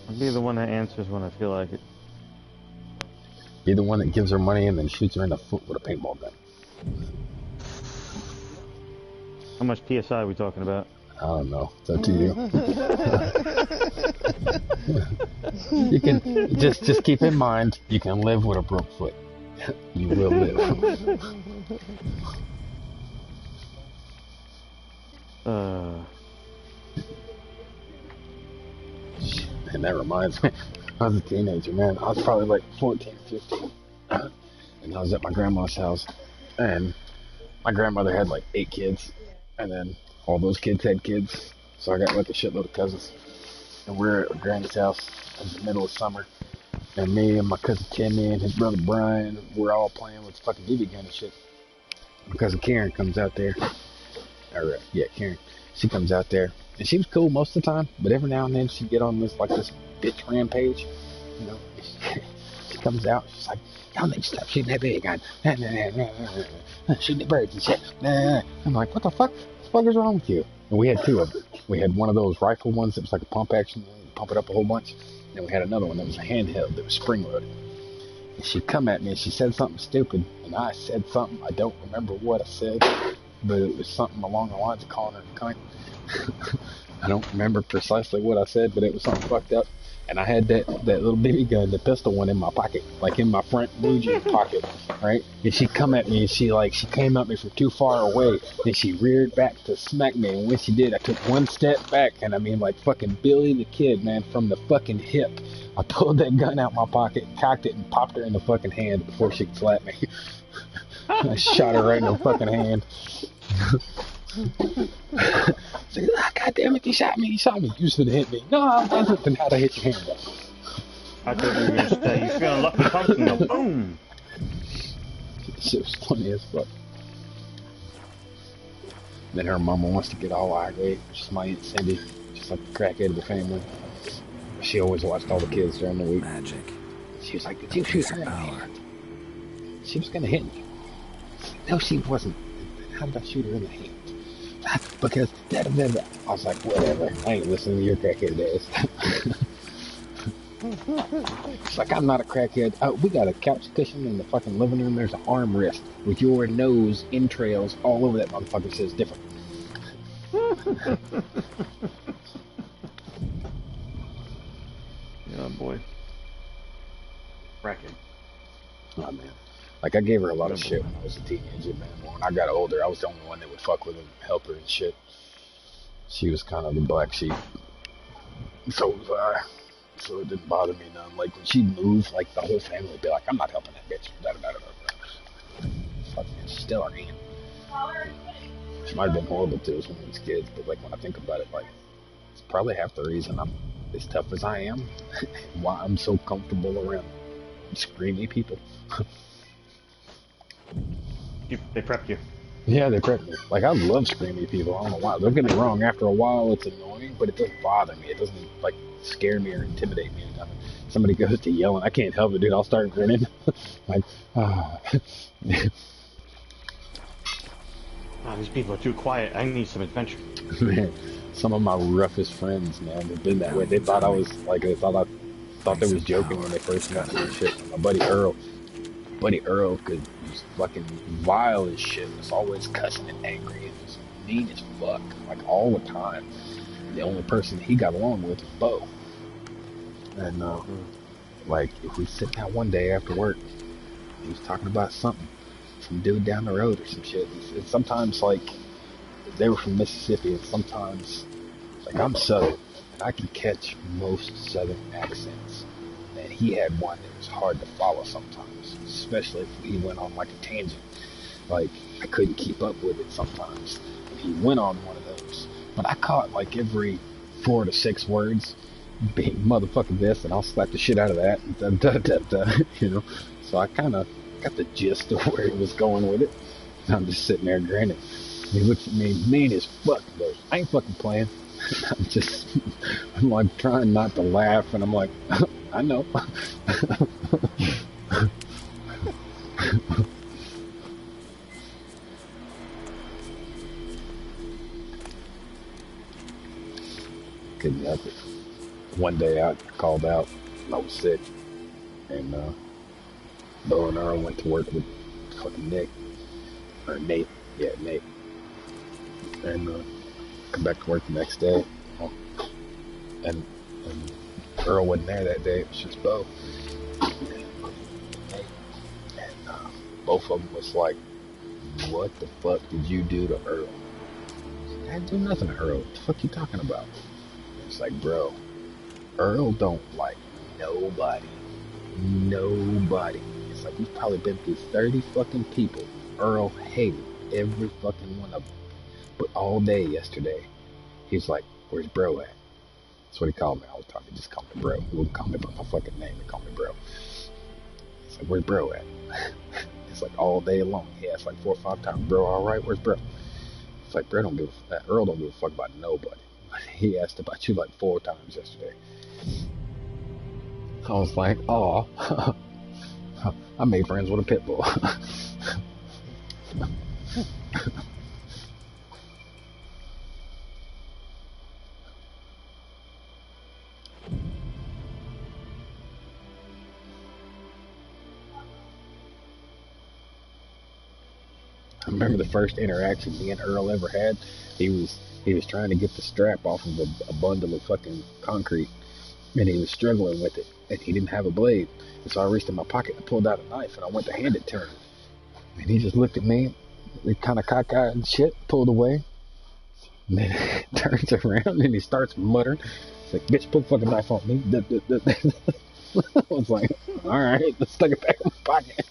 I'll be the one that answers when I feel like it. Be the one that gives her money and then shoots her in the foot with a paintball gun. How much PSI are we talking about? I don't know. It's up to you. You can just keep in mind you can live with a broke foot. You will live. And that reminds me, I was a teenager, man. I was probably like 14, 15. And I was at my grandma's house. And my grandmother had like 8 kids. And then all those kids had kids. So I got like a shitload of cousins. And we're at my granny's house in the middle of summer. And me and my cousin Kenny and his brother Brian, we're all playing with fucking BB gun and shit. My cousin Karen comes out there. Karen. She comes out there. And she was cool most of the time, but every now and then she'd get on this bitch rampage. You know, she comes out, she's like, y'all need to stop shooting that BB gun. Shooting the birds and shit. I'm like, what the fuck? What the fuck is wrong with you? And we had 2 of them. We had one of those rifle ones that was like a pump action, pump it up a whole bunch. And we had another one that was a handheld that was spring loaded. And she'd come at me and she said something stupid. And I said something, I don't remember what I said, but it was something along the lines of calling her a cunt. I don't remember precisely what I said, but it was something fucked up. And I had that little BB gun, the pistol one in my pocket, like in my front blue jeans pocket, right? And she come at me and she came at me from too far away and she reared back to smack me. And when she did, I took one step back and I mean like fucking Billy the Kid, man, from the fucking hip. I pulled that gun out my pocket, cocked it and popped her in the fucking hand before she could slap me. I shot her right in the fucking hand. Say, God damn it, you shot me. You was gonna hit me. No, I wasn't. Then how'd I hit your hand? I thought you were gonna say, you feeling lucky pumpkin? No, boom! Shit was funny as fuck. Then her mama wants to get all irate. She's my Aunt Cindy. She's like the crackhead of the family. She always watched all the kids during the week. Magic. She was like, did you shoot her in the hand? She was gonna hit me. No, she wasn't. How did I shoot her in the hand? Because I was like, whatever. I ain't listening to your crackhead ass. It's like, I'm not a crackhead. We got a couch cushion in the fucking living room. There's an armrest with your nose entrails all over that motherfucker. Says different. Yeah, boy. Crackhead. Oh, man. Like, I gave her a lot of shit when I was a teenager, man. When I got older, I was the only one that would fuck with her and help her and shit. She was kind of the black sheep. So was I. So it didn't bother me none. Like, when she'd move, like, the whole family would be like, I'm not helping that bitch. Fuck, man, she's still our aunt. She might have been horrible to us when we was kids, but, like, when I think about it, like, it's probably half the reason I'm as tough as I am and why I'm so comfortable around screamy people. They prepped you. Yeah, they threaten me. Like, I love screaming at people. I don't know why. Don't get me wrong. After a while, it's annoying, but it doesn't bother me. It doesn't, like, scare me or intimidate me or nothing. Somebody goes to yelling, I can't help it, dude. I'll start grinning. Like, ah. Oh, these people are too quiet. I need some adventure. Man, some of my roughest friends, man, have been that way. They thought I was, like, they thought they was joking when they first met me and shit. My buddy Earl could was fucking vile as shit. Was always cussing and angry and was mean as fuck, like all the time. The only person he got along with was Bo. And like if we sit down one day after work, he was talking about something, some dude down the road or some shit. And sometimes like they were from Mississippi, and sometimes like I'm Southern, and I can catch most Southern accents. And he had one that was hard to follow sometimes, especially if he went on like a tangent. Like, I couldn't keep up with it sometimes. And he went on one of those. But I caught like every 4 to 6 words, being motherfucking this, and I'll slap the shit out of that, you know. So I kind of got the gist of where he was going with it. And I'm just sitting there grinning. And he looks at me, mean as fuck, goes, I ain't fucking playing. I'm like trying not to laugh, and I'm like, I know. Couldn't help it. One day I called out, and I was sick, and Bo and Earl went to work with fucking Nate. Yeah, Nate. And come back to work the next day, and Earl wasn't there that day. It was just Bo. And both of them was like, what the fuck did you do to Earl? I didn't do nothing to Earl. What the fuck you talking about? It's like, bro, Earl don't like nobody. Nobody. It's like, we've probably been through 30 fucking people. Earl hated every fucking one of them. But all day yesterday, he's like, where's bro at? That's what he called me all the time. He just called me bro. He wouldn't call me by my fucking name. He called me bro. It's like, where's bro at? It's like all day long. He asked like 4 or 5 times, bro, all right? Where's bro? It's like, bro don't give a fuck. Earl don't give a fuck about nobody. He asked about you like 4 times yesterday. I was like, oh, I made friends with a pit bull. I remember the first interaction me and Earl ever had. He was trying to get the strap off of a bundle of fucking concrete, and he was struggling with it, and he didn't have a blade. And so I reached in my pocket and pulled out a knife, and I went to hand it to him. And he just looked at me, kind of cockeyed and shit, pulled away, and then turns around and he starts muttering. He's like, bitch, put the fucking knife on me. I was like, all right, let's stick it back in my pocket.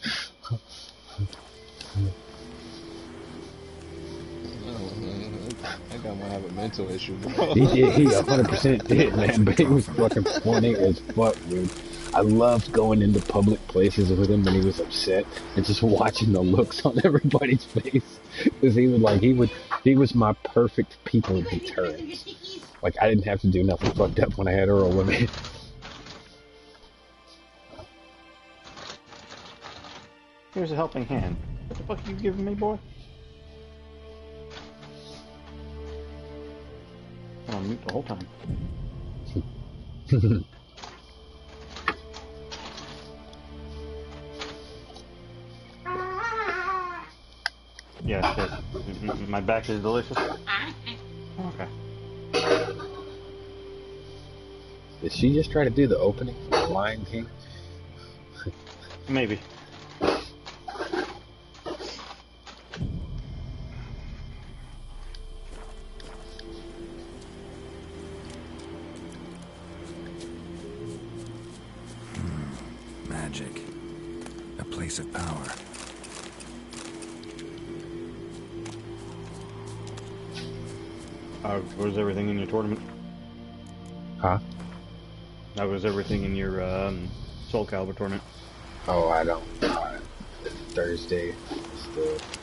I think I might have a mental issue, bro. He 100% did, man, but he was fucking funny as fuck, dude. I loved going into public places with him when he was upset and just watching the looks on everybody's face. Because he was my perfect people deterrent. Like, I didn't have to do nothing fucked up when I had Earl with me. Here's a helping hand. What the fuck are you giving me, boy? I'm on mute the whole time. Yes. My back is delicious. Okay. Did she just try to do the opening for the Lion King? Maybe. Magic. A place of power. Was everything in your tournament? Huh? That was everything in your Soul Calibur tournament. Oh, I don't. Thursday is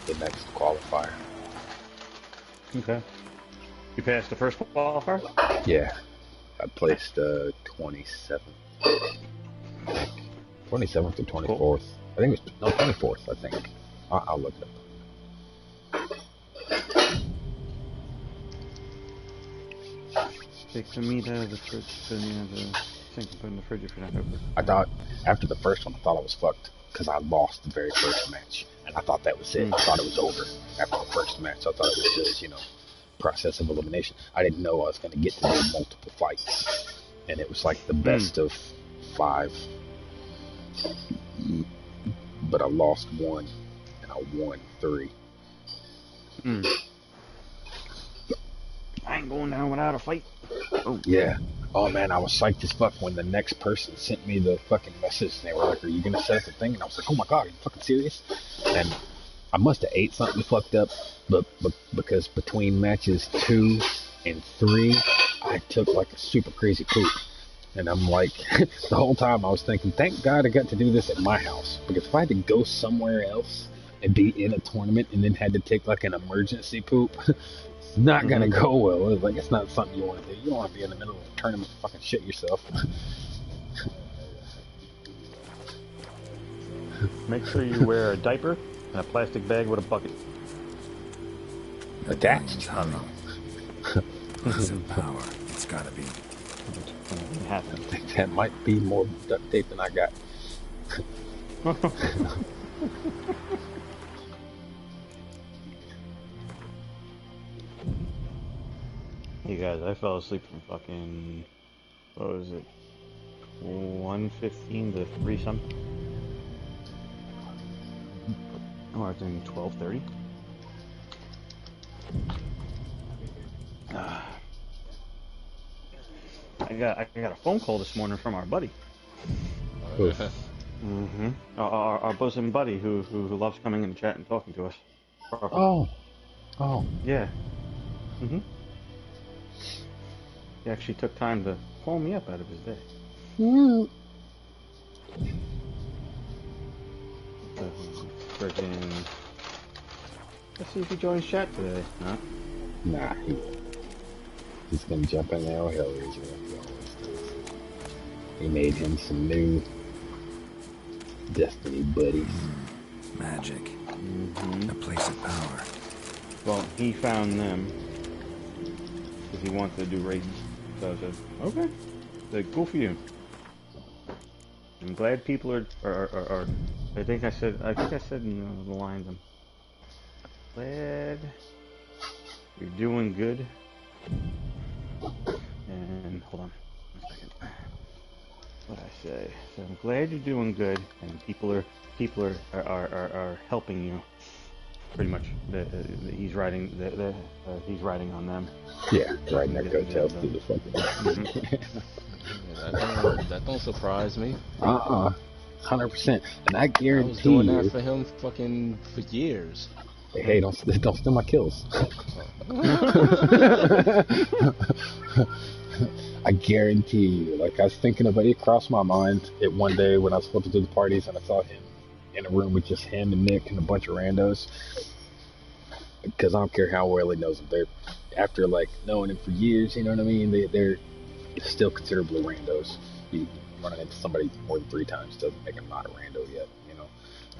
the next qualifier. Okay. You passed the first qualifier? Yeah. I placed 27th. 27th or 24th. Cool. I think it was, no, 24th, I think. I'll look it up. Take the meat out of the fridge, put it in the sink and put it in the fridge if you're not over. I thought, after the first one, I thought I was fucked because I lost the very first match. And I thought that was it. I thought it was over after the first match. I thought it was just, you know, process of elimination. I didn't know I was going to get to do multiple fights. And it was like the best of 5. But I lost 1 and I won 3. I ain't going down without a fight. Oh. Yeah. Oh man, I was psyched as fuck when the next person sent me the fucking message and they were like, "Are you gonna set up the thing?" And I was like, "Oh my god, are you fucking serious?" And I must have ate something fucked up, but because between matches 2 and 3, I took like a super crazy poop. And I'm like, the whole time I was thinking, thank God I got to do this at my house. Because if I had to go somewhere else and be in a tournament and then had to take like an emergency poop, it's not going to go well. It's like, it's not something you want to do. You don't want to be in the middle of a tournament and fucking shit yourself. Make sure you wear a diaper and a plastic bag with a bucket. Attached. Place of power. It's gotta be. I think that might be more duct tape than I got. Hey guys, I fell asleep from fucking, what was it, 1:15 to 3 something? Oh, I was in 12:30. I got a phone call this morning from our buddy. Our bosom buddy who loves coming in the chat and talking to us. Oh. Yeah. He actually took time to call me up out of his day. Friggin'. Let's see if he joins chat today. Huh? Nah, he's gonna jump in there. Oh, hell, he always does. He made him some new Destiny buddies. Magic. A place of power. Well, he found them because he wanted to do raids. So I said, okay. Like, cool for you. I'm glad people are I think I said in the lines, I'm glad you're doing good. And hold on 1 second. What I say? So I'm glad you're doing good, and people are helping you. Pretty much, he's riding he's riding on them. Yeah, riding their coattails through the fucking. That don't surprise me. 100%. And I guarantee I was doing that for him fucking for years. Hey, don't steal my kills. I guarantee you. Like, I was thinking about it, crossed my mind it one day when I was flipping through the parties and I saw him in a room with just him and Nick and a bunch of randos. Because I don't care how well he knows them. They're, after like knowing him for years, you know what I mean? They're still considerably randos. You running into somebody more than 3 times doesn't make him not a rando yet, you know.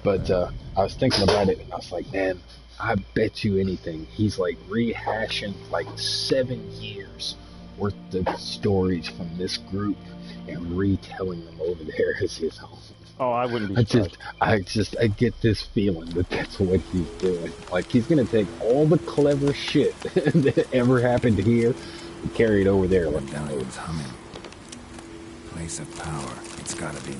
But I was thinking about it and I was like, man, I bet you anything he's like rehashing like 7 years worth of stories from this group and retelling them over there as his own. Oh, I wouldn't be surprised. I get this feeling that that's what he's doing. Like, he's gonna take all the clever shit that ever happened here and carry it over there. Like, Medallion's humming. Place of power. It's gotta be.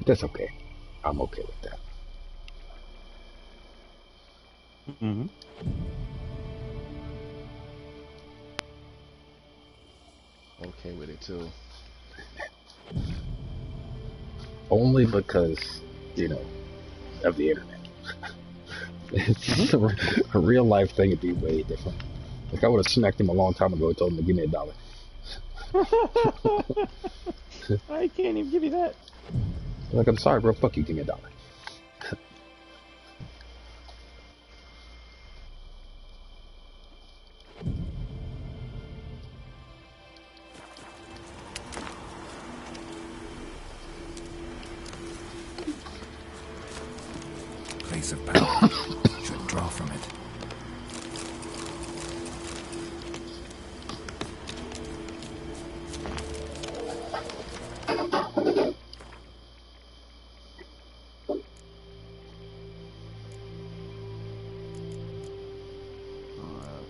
That's okay. I'm okay with that. Okay with it too. Only because, you know, of the internet. It's just a real life thing would be way different. Like I would have smacked him a long time ago and told him to give me $1. I can't even give you that. Like, I'm sorry, bro. Fuck you. Give me $1. Place of power. Should draw from it.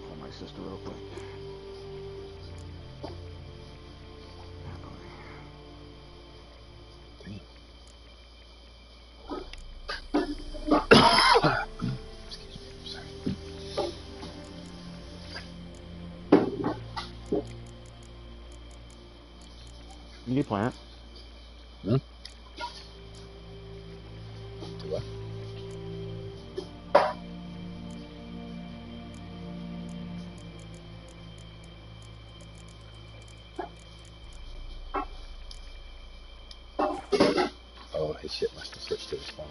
Call my sister real quick. New plant. Hmm? What? Oh, his shit must have switched to his phone.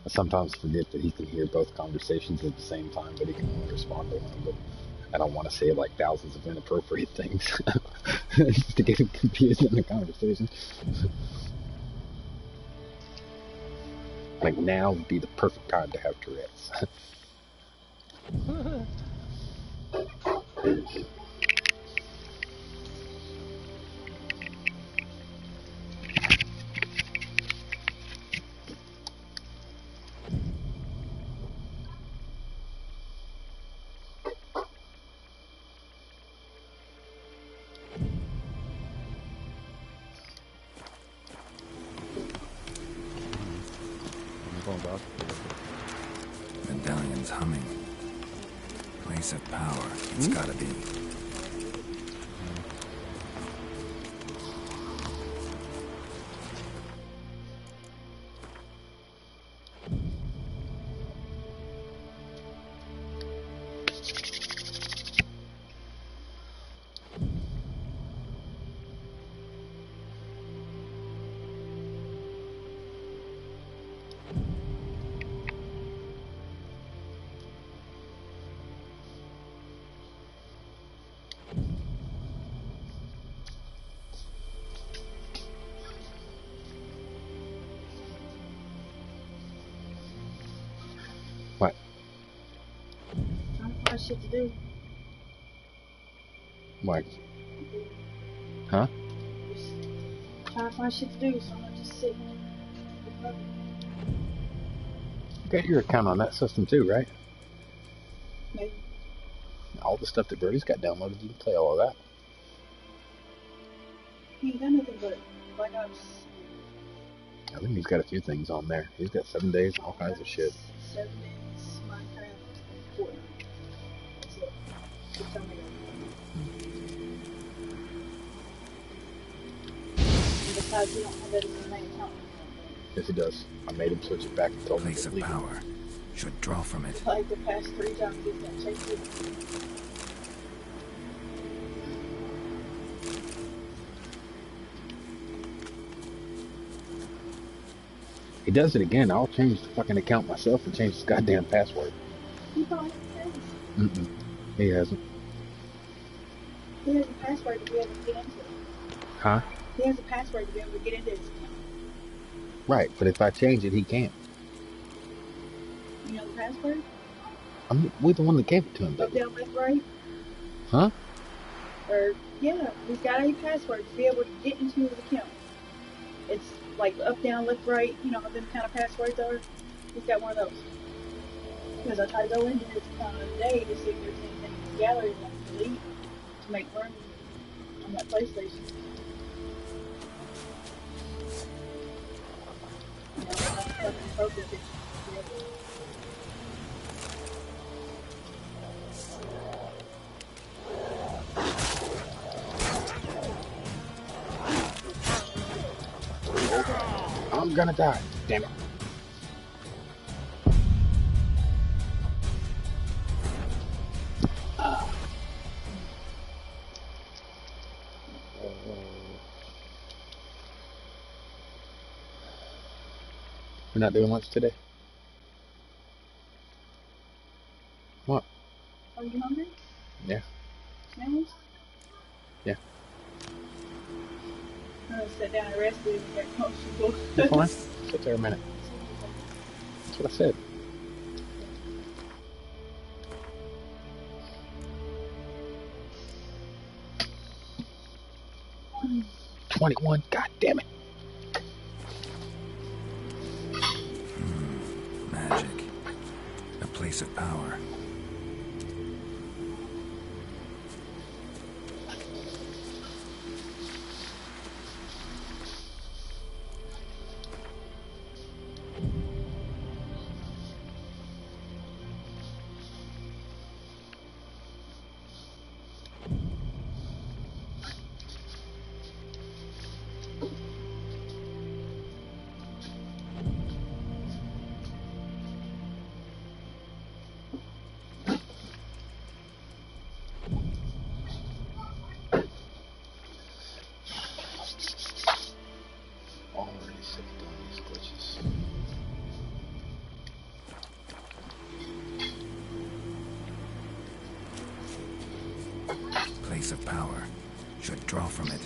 I sometimes forget that he can hear both conversations at the same time, but he can only respond to one. But I don't want to say like thousands of inappropriate things just to get him confused in the conversation. Like now would be the perfect time to have Tourette's. Medallion's humming. Place of power. It's gotta be. What? Trying to find shit to do. What? Huh? Just trying to find shit to do, so I'm gonna just sit here. You got your account on that system too, right? Maybe. All the stuff that Birdie's got downloaded, you can play all of that. He ain't done nothing but Black Ops. I think he's got a few things on there. He's got 7 days, all kinds of shit. 7 days, Minecraft, Fortnite. That's it. Just tell me that. And besides, you don't have that as his main account. Yes, he does. I made him switch it back and told him Place to of leave it. power. Should draw from it. Like the past 3 times he's done chased it. He does it again. I'll change the fucking account myself and change his goddamn password. He probably has. He hasn't. He has a password to be able to get into it. Huh? He has a password to be able to get into his account. Right, but if I change it, he can't. You know the password? We're the one that gave it to him, Up, baby. down, left, right? Huh? Or, yeah, he's got a password to be able to get into his account. It's like up, down, left, right, you know how them kind of passwords are? He's got one of those. Because I tried to go into his account the other day to see if there's anything in his gallery that I can delete to make room on that PlayStation. You know, that's fucking focus it. I'm gonna die. Damn it. We're not doing lunch today? What? Are you hungry? Yeah. Sandwich? Yeah. I'm gonna sit down and rest it and get comfortable. You're fine. Sit there a minute. That's what I said. Mm. 21. God damn it. Magic. A place of power. Already sick of doing these glitches. Place of power. Should draw from it.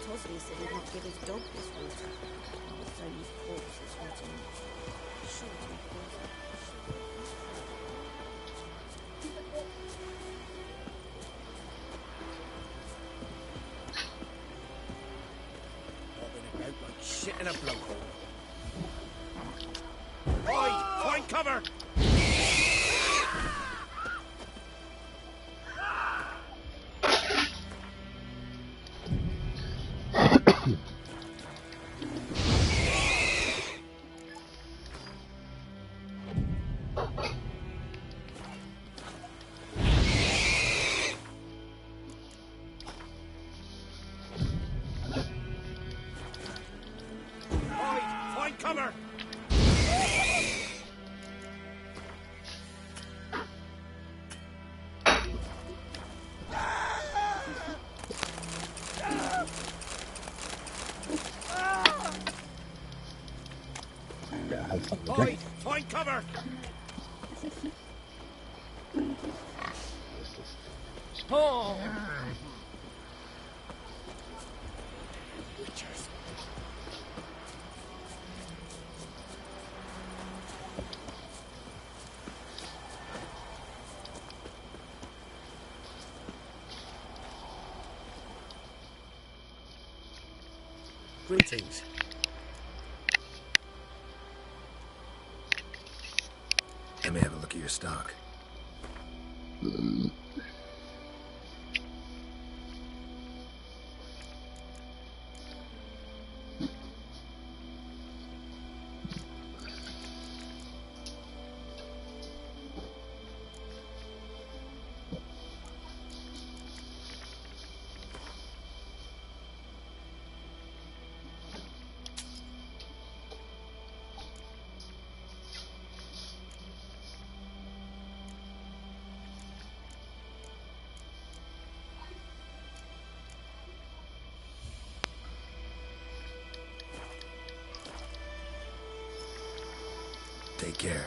Tosley said he'd not give his dog this water. It's only corpses rotting. Sure to be poison. Bobbing about like shit in a blowhole. Oi! Find cover! Cover! Boy, find cover! Oh! Witchers. Greetings. Let me have a look at your stock. Take care.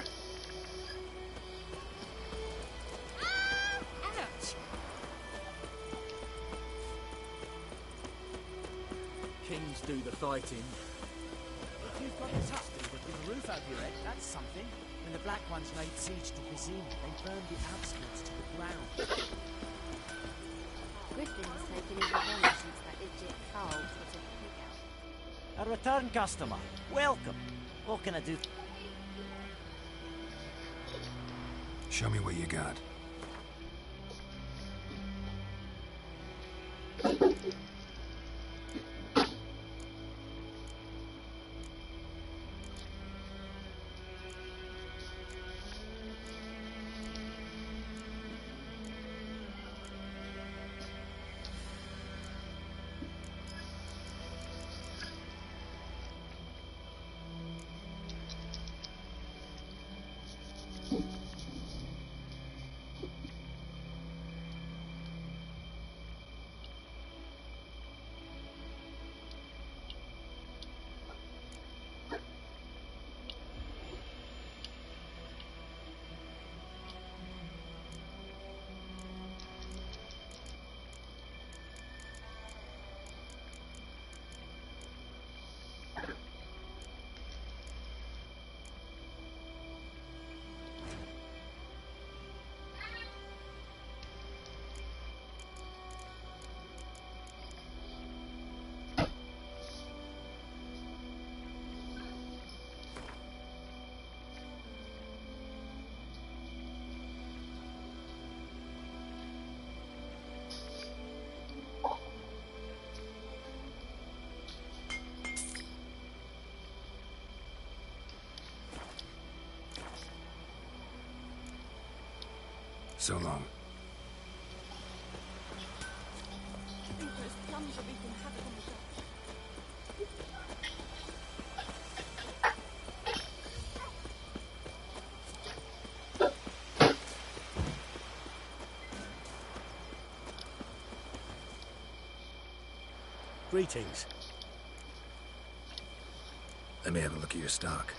Ouch! Kings do the fighting. If you've got a tusker with a roof over your head, that's something. When the Black Ones laid siege to Kazim, they burned the outskirts to the ground. Griffin's taken his revenge since that idiot Carl took a pig out. A return customer. Welcome. What can I do? Show me what you got. So long. Greetings. Let me have a look at your stock.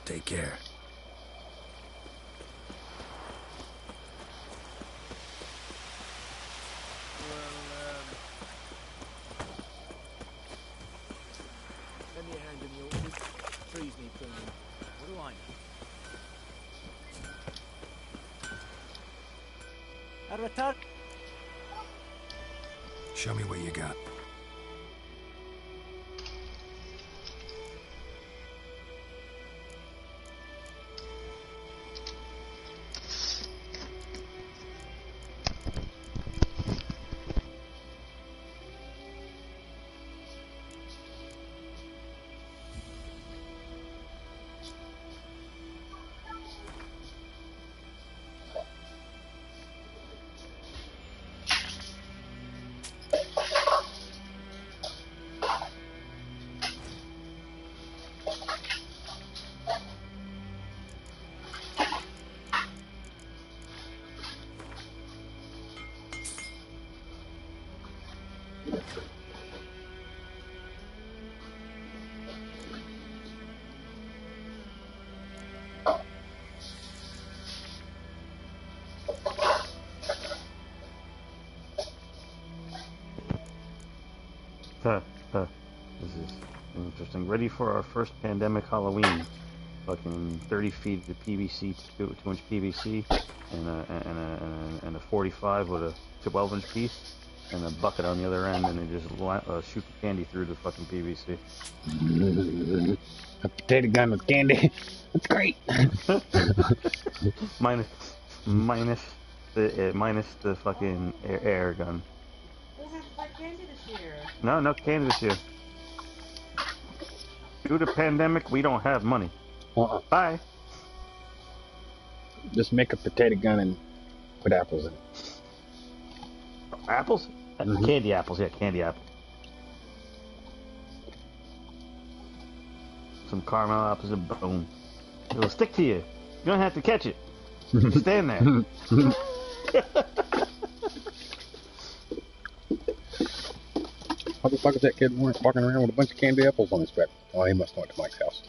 Take care. Let me hand him your trees need pruning. What do I know? A return. Show me what you got. Huh, huh. This is interesting. Ready for our first pandemic Halloween. Fucking 30 feet of PVC, 2-inch PVC, and a 45 with a 12-inch piece, and a bucket on the other end, and they just shoot the candy through the fucking PVC. A potato gun with candy. That's great. minus the fucking air gun. We'll have to buy candy this year. No candy this year. Due to pandemic, we don't have money. Bye. Just make a potato gun and put apples in it. Apples? Mm-hmm. Candy apples, yeah, candy apples. Some caramel apples and boom. It'll stick to you. You don't have to catch it. Just stand there. What the fuck is that kid walking around with a bunch of candy apples on his back? Oh, he must have went to Mike's house.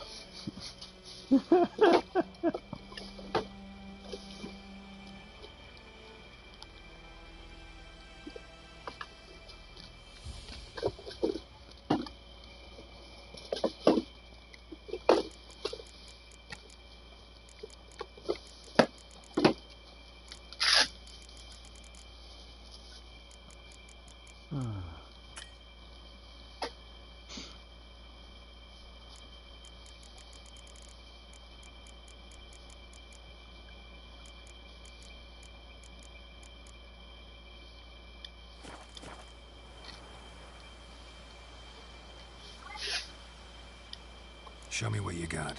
Show me what you got.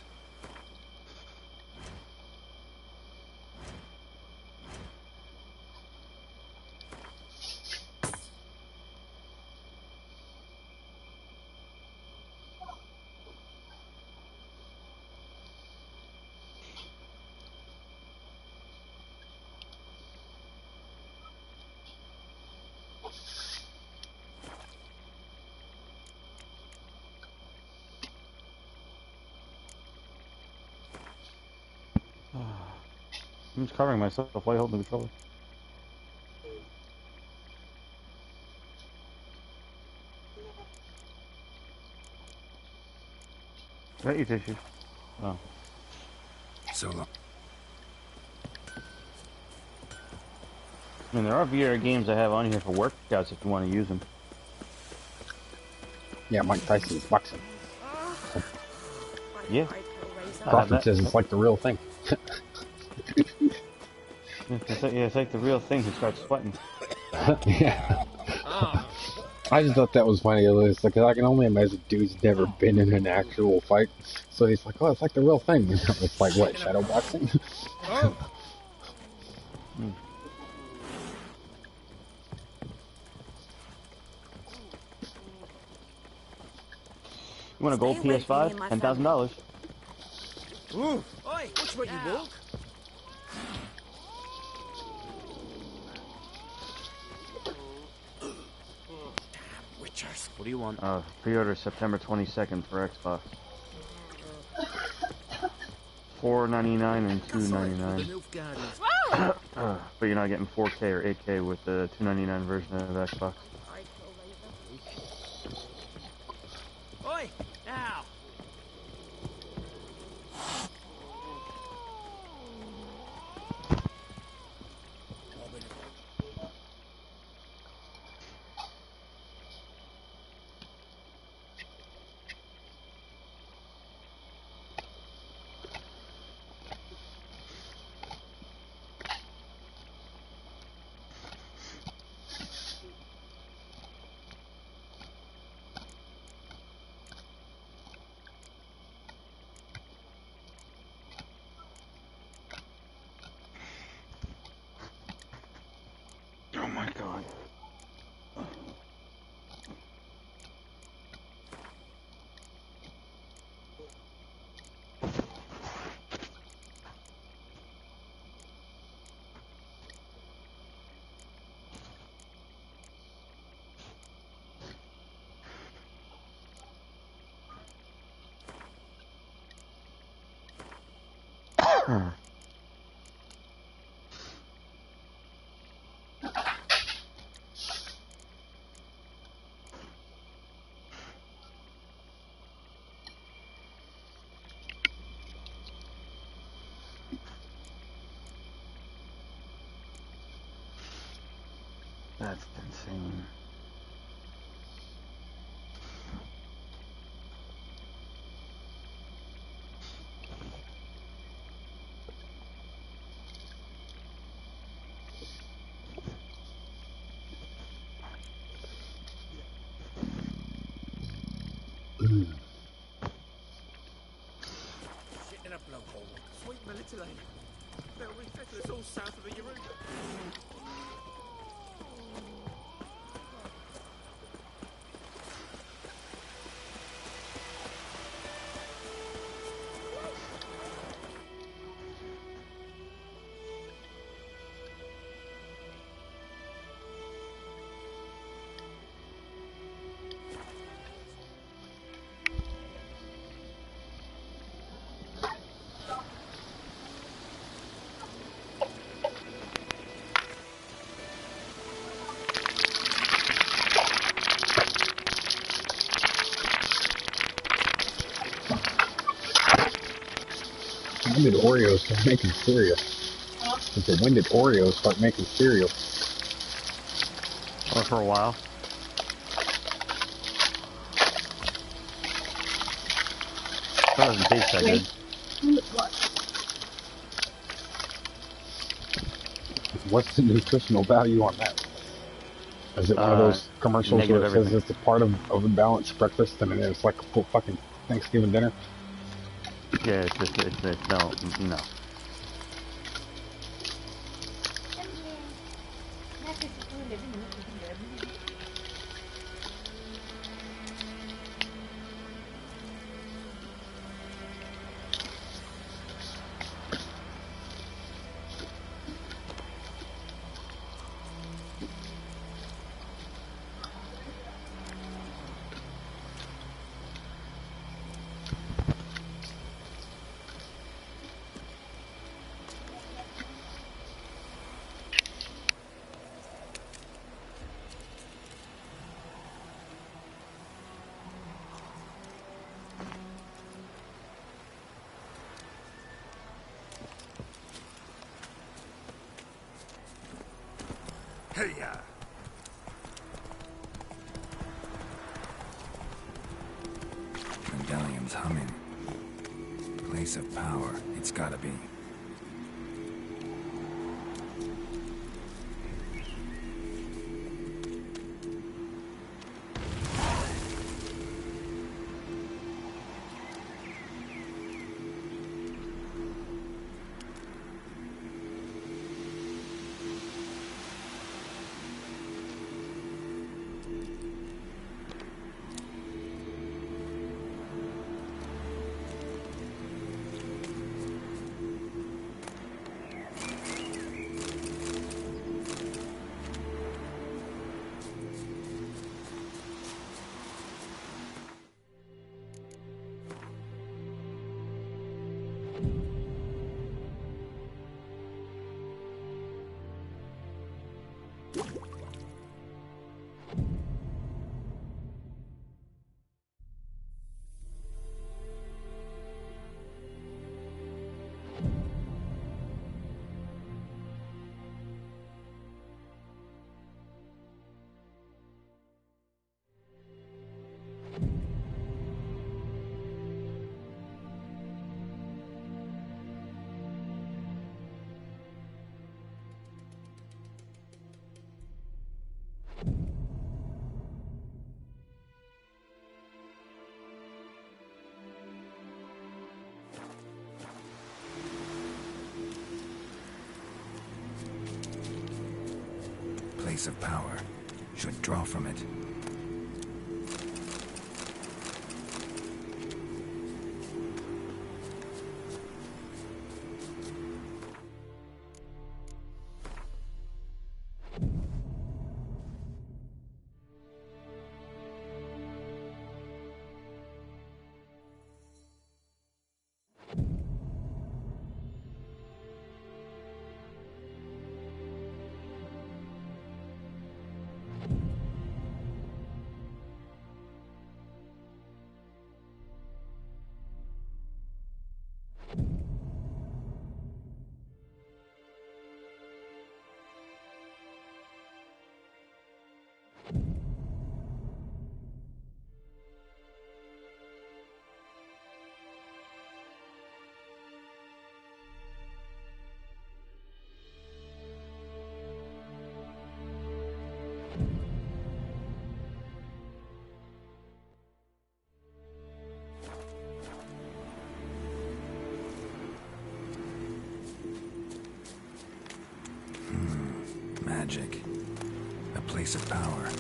I'm just covering myself while holding the controller. Is that your tissue? Oh. So long. I mean, there are VR games I have on here for workouts if you want to use them. Yeah, Mike Tyson's boxing. Yeah. Crawford says it's like the real thing. It's like the real thing. He starts sweating. Yeah. I just thought that was funny. It's like, I can only imagine dude's never been in an actual fight. So he's like, oh, it's like the real thing. It's like, what, shadow boxing? You want a gold PS5? $10,000. Ooh! Oi! Watch where you walk. What do you want? Pre-order September 22nd for Xbox. $4.99 and $2.99. But you're not getting 4K or 8K with the $2.99 version of Xbox. Oi! Now! Oh my god. That's insane. Shit in a blowhole. Sweet Melitole. They'll resettle us all south of the Yoruba. When did Oreos start making cereal? I said, when did Oreos start making cereal? Or for a while. That doesn't taste that good. What's the nutritional value on that? Is it one of those commercials where it says it's a part of a balanced breakfast and then it's like a full fucking Thanksgiving dinner? Yeah, it's no. Hey-ya! Medallion's humming. Place of power. It's gotta be. Place of power. Should draw from it. magic. A place of power.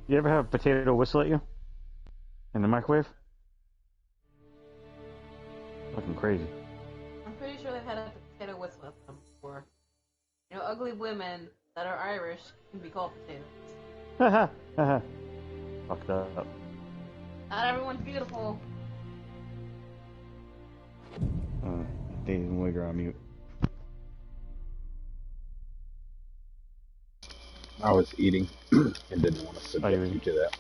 You ever have a potato whistle at you? In the microwave? Fucking crazy. I'm pretty sure they've had a potato whistle at them before. You know, ugly women that are Irish can be called potatoes. Haha, haha. Fucked up. Not everyone's beautiful. Daisy and Wigger on mute. I was eating and didn't want to subject you to that.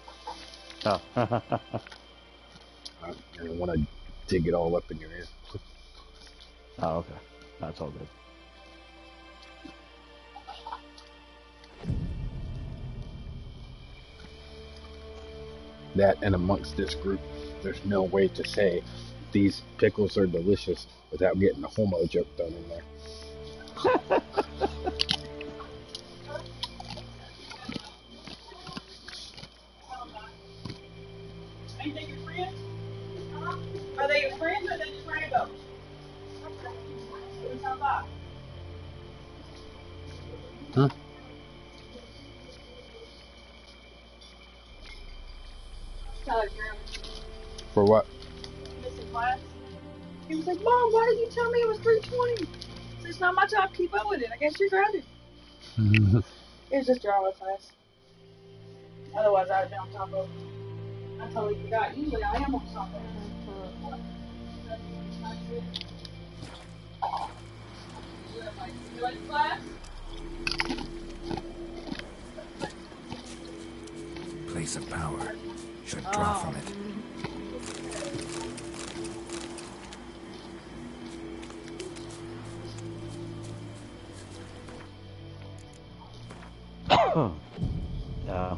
Oh. I didn't want to dig it all up in your ear. Oh, okay. That's all good. That and amongst this group, there's no way to say these pickles are delicious without getting a homo joke done in there. Ain't they your friends? Are they your friends or are they just randos? Huh? For what? Missing class. He was like, Mom, why did you tell me it was 3:20? It's not my job to keep up with it. I guess you're grounded. It was just drama class. Otherwise, I would have been on top of it. I totally forgot. Usually, I am on top of it. You like class? Place of power. Should draw from it. Yeah.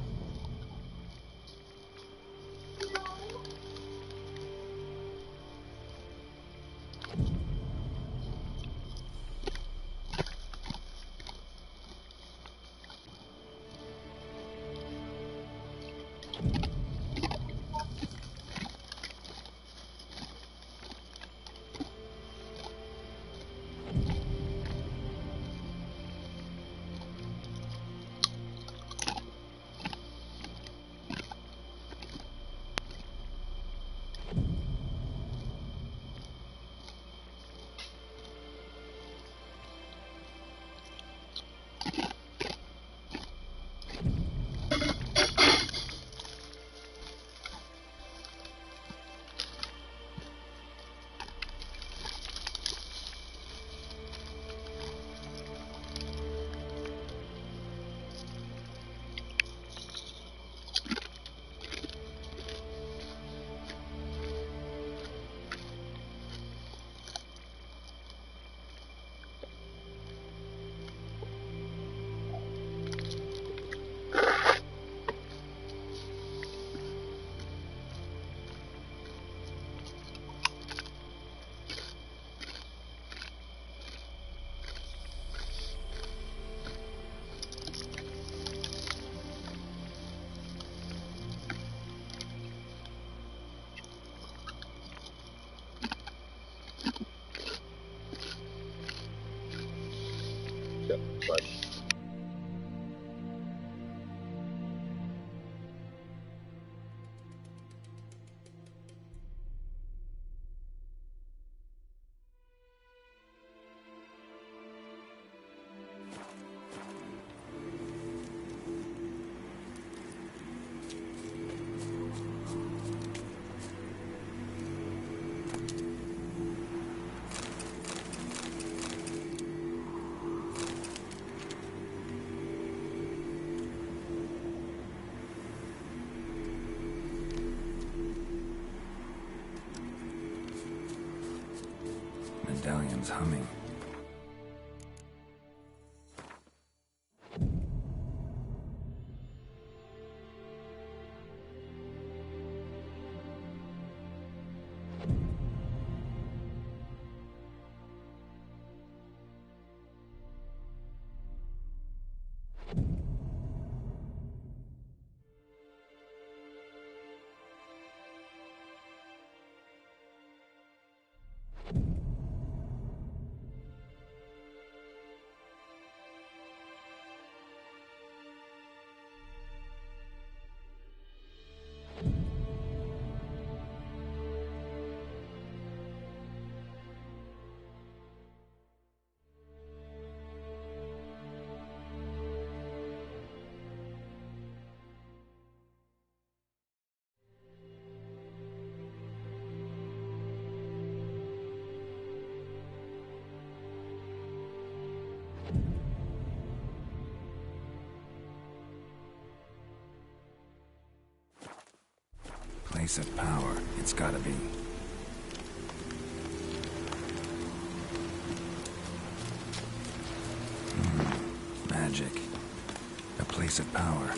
Medallion's humming. Place of power, it's gotta be. Magic. A place of power.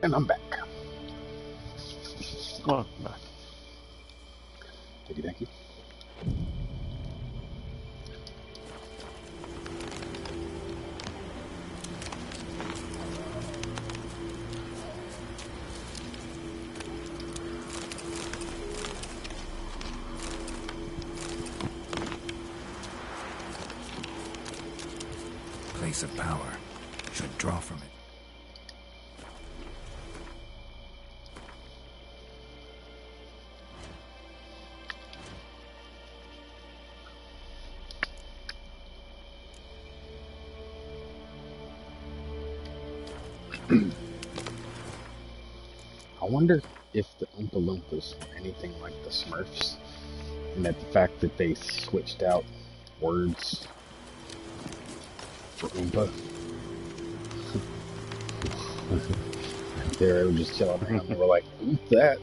And I'm back. Welcome back. Thank you. place of power. Should draw from it. I wonder if the Oompa Loompas were anything like the Smurfs, and that the fact that they switched out words for Oompa. They were just chilling around. They were like, "Oomp that,"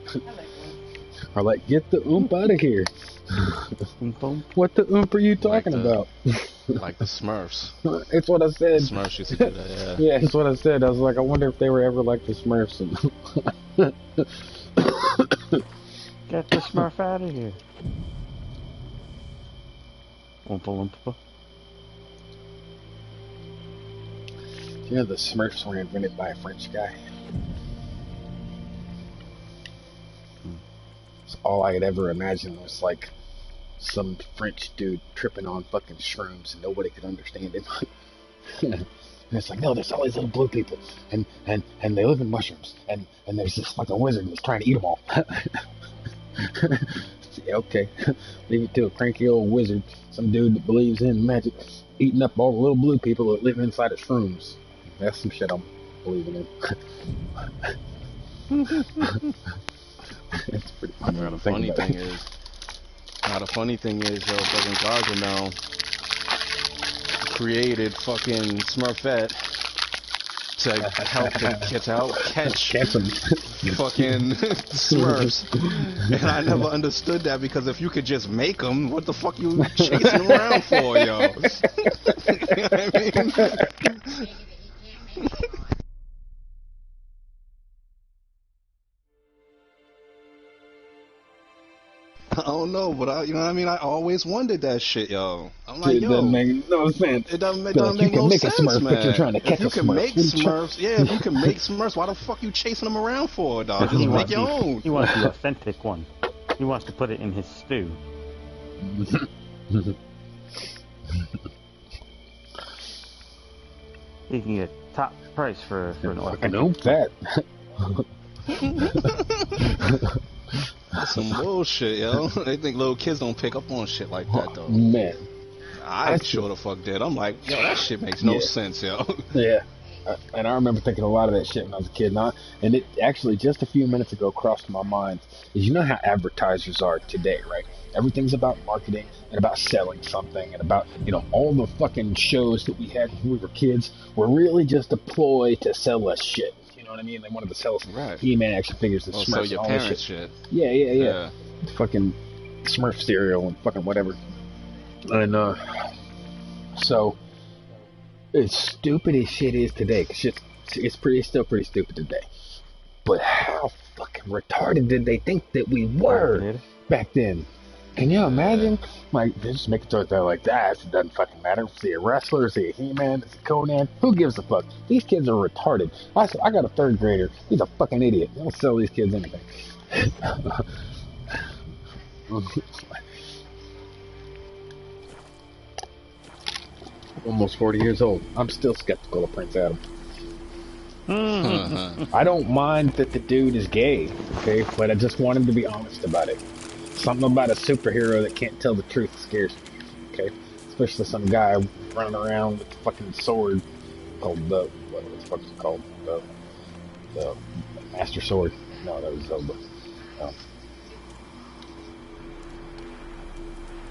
or like, "Get the Oomp out of here." What the Oomp are you talking about? Like the Smurfs. It's what I said. The Smurfs used to do that, yeah. Yeah, it's what I said. I was like, I wonder if they were ever like the Smurfs. Get the Smurf out of here. Oompa Loompa. Yeah, the Smurfs were invented by a French guy. So all I could ever imagine was like some French dude tripping on fucking shrooms and nobody could understand him. And it's like, no, there's all these little blue people and they live in mushrooms and there's this fucking wizard that's trying to eat them all. Yeah, okay. Leave it to a cranky old wizard, some dude that believes in magic, eating up all the little blue people that live inside of shrooms. That's some shit I'm believing in. It's pretty funny. The funny thing is, yo, fucking Gargamel created fucking Smurfette to help the kids out catch fucking Smurfs. And I never understood that, because if you could just make them, what the fuck you chasing them around for, yo? You know what I mean? I don't know, but you know what I mean? I always wondered that shit, yo. I'm like, it doesn't make no sense. It doesn't make you no can make sense, a Smurf, man. but you're trying to catch if you a can Smurf. make Smurfs, yeah, if you can make Smurfs, why the fuck you chasing them around for, dog? Just make your own. He wants the authentic one. He wants to put it in his stew. He can get top price for an authentic. I know that. That's some bullshit, yo. They think little kids don't pick up on shit like that, though. Man. I sure the fuck did. I'm like, yo, that shit makes no sense, yo. Yeah. And I remember thinking a lot of that shit when I was a kid. And it actually just a few minutes ago crossed my mind is, you know how advertisers are today, right? Everything's about marketing and about selling something and about, you know, all the fucking shows that we had when we were kids were really just a ploy to sell us shit. You know what I mean? They wanted to sell us He-Man action figures and Smurfs so your and all parents this shit. shit. Yeah. Fucking Smurf cereal and fucking whatever. And so as stupid as shit is today, cause it's still pretty stupid today. But how fucking retarded did they think that we were back then? Can you imagine? Like, they just make a joke there like that. It doesn't fucking matter. See a wrestler, see a He-Man, see a Conan. Who gives a fuck? These kids are retarded. I got a third grader. He's a fucking idiot. They don't sell these kids anything. Almost 40 years old. I'm still skeptical of Prince Adam. I don't mind that the dude is gay, okay? But I just want him to be honest about it. Something about a superhero that can't tell the truth scares me, okay? Especially some guy running around with a fucking sword called what the fuck is it called? The Master Sword. No, that was Zelda.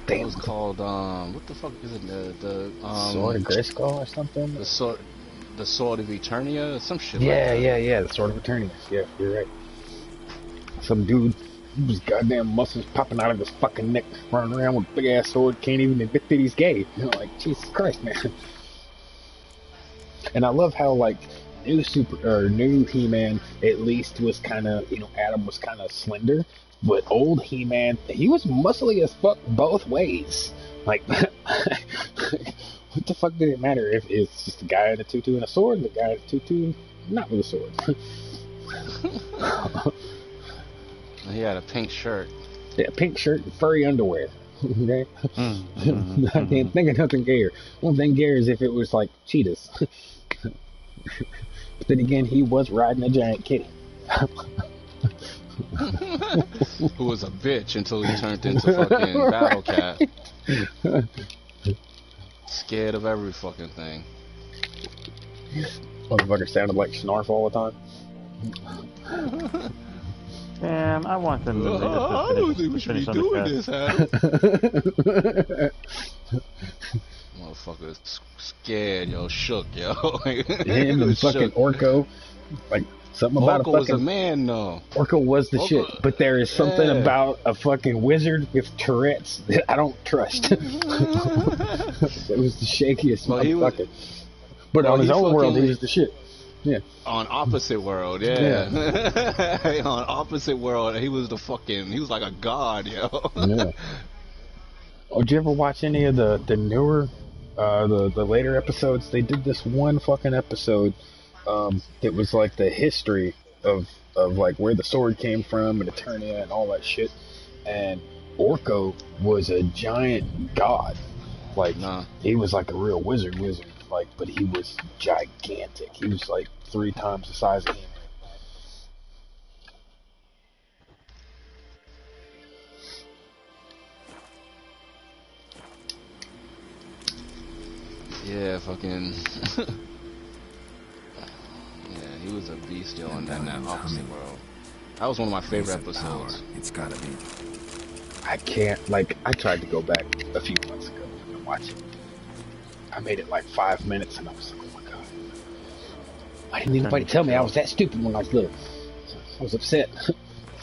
It was called, what the fuck is it? The Sword of Grayskull or something? The Sword of Eternia or some shit yeah, like that. Yeah, the Sword of Eternia. Yeah, you're right. Some dude, his goddamn muscles popping out of his fucking neck, running around with a big ass sword, can't even admit that he's gay. You know, like, Jesus Christ, man. And I love how, like, new He-Man at least was kind of, you know, Adam was kind of slender. But old He-Man, he was muscly as fuck both ways. Like, what the fuck did it matter if it's just a guy in a tutu and a sword, and the guy in a tutu not with a sword? He had a pink shirt. Yeah, pink shirt and furry underwear. Okay? I can't think of nothing gayer. One thing gayer is if it was like cheetahs. But then again, he was riding a giant kitty. Who was a bitch until he turned into fucking Battle Cat. Scared of every fucking thing. Motherfucker sounded like Snarf all the time. Damn, I want them to I don't think we should be doing this, Adam. Motherfucker scared, yo, shook, yo. Him and fucking Orko, like something about Orko a fucking. Was a man, though. Orko was the Orko, shit, but there is something about a fucking wizard with Tourette's that I don't trust. It was the shakiest motherfucker. But on his own world, he was the shit. Yeah. On opposite world, yeah. On opposite world, he was like a god, yo. Yeah. Oh, did you ever watch any of the newer, the later episodes? They did this one fucking episode, that was like the history of like where the sword came from and Eternia and all that shit. And Orko was a giant god. Like, he was like a real wizard. Like, but he was gigantic. He was like 3 times the size of him. Yeah, fucking. Yeah, he was a beast, yo, in that opposite world. That was one of my favorite episodes. It's gotta be. I can't, like, I tried to go back a few months ago and watch it. I made it like 5 minutes and I was like, oh my god. Why didn't anybody tell me I was that stupid when I was little? I was upset.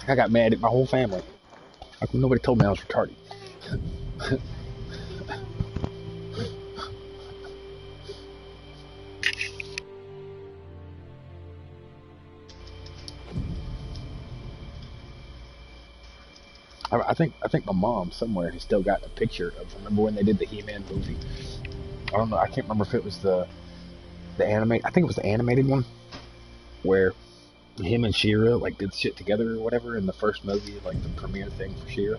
I got mad at my whole family. Like, nobody told me I was retarded. I think my mom somewhere has still got a picture of. Remember when they did the He-Man movie? I don't know. I can't remember if it was the anime. I think it was the animated one where him and She-Ra like did shit together or whatever in the first movie, like the premiere thing for She-Ra.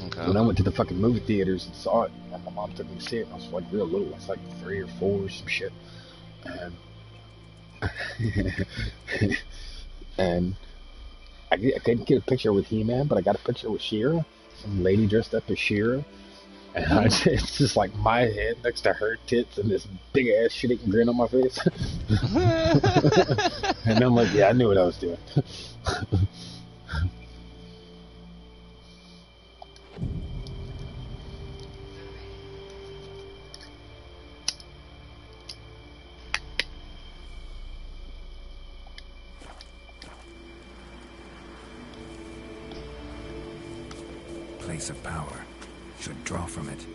Okay. When I went to the fucking movie theaters and saw it, and my mom took me to see it, I was like real little. I was like 3 or 4 or some shit, and I couldn't get a picture with He-Man, but I got a picture with She-Ra. Some lady dressed up as She-Ra. And it's just like my head next to her tits and this big ass shit-eating grin on my face. And I'm like, yeah, I knew what I was doing. Place of power. Should draw from it.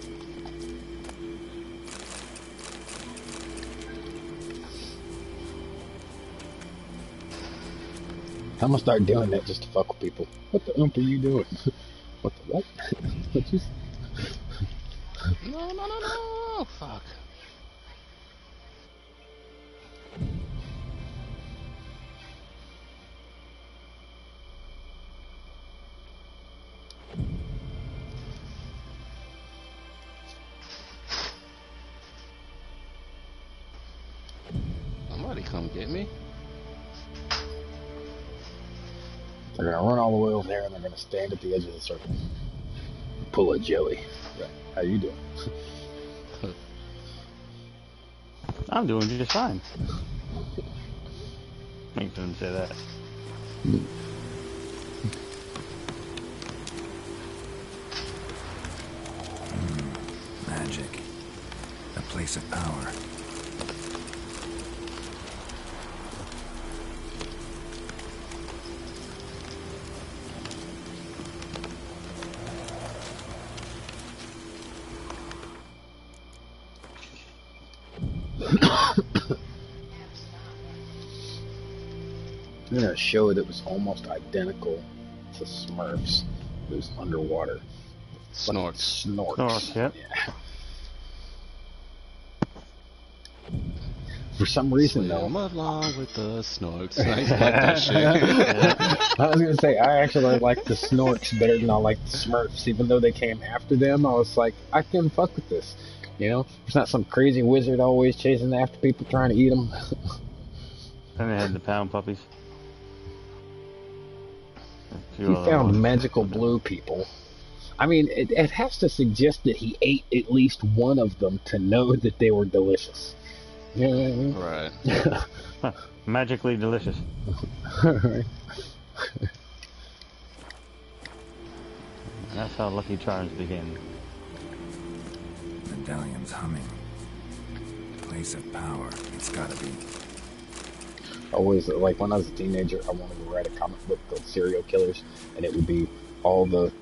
I'm gonna start doing that just to fuck with people. What the ump are you doing? What the what? What you say? No, fuck. Somebody come get me. They're gonna run all the way over there and they're gonna stand at the edge of the circle. Pull a jelly. Right. How you doing? I'm doing just fine. I couldn't say that. Magic. A place of power. In a show that was almost identical to Smurfs. It was underwater. Snorks. Snorks, yep. Yeah. For some reason, though, along with the snorks. I like that shit. I was gonna say I actually like the Snorks better than I like the Smurfs, even though they came after them. I was like, I can fuck with this, you know. It's not some crazy wizard always chasing after people trying to eat them. And they had the pound puppies. He found magical blue people. I mean, it has to suggest that he ate at least one of them to know that they were delicious. You know what I mean? Right. Huh. Magically delicious. Right. That's how Lucky Charms begin. Medallion's humming. Place of power. It's gotta be. Always, like when I was a teenager, I wanted to write a comic book called Serial Killers, and it would be all the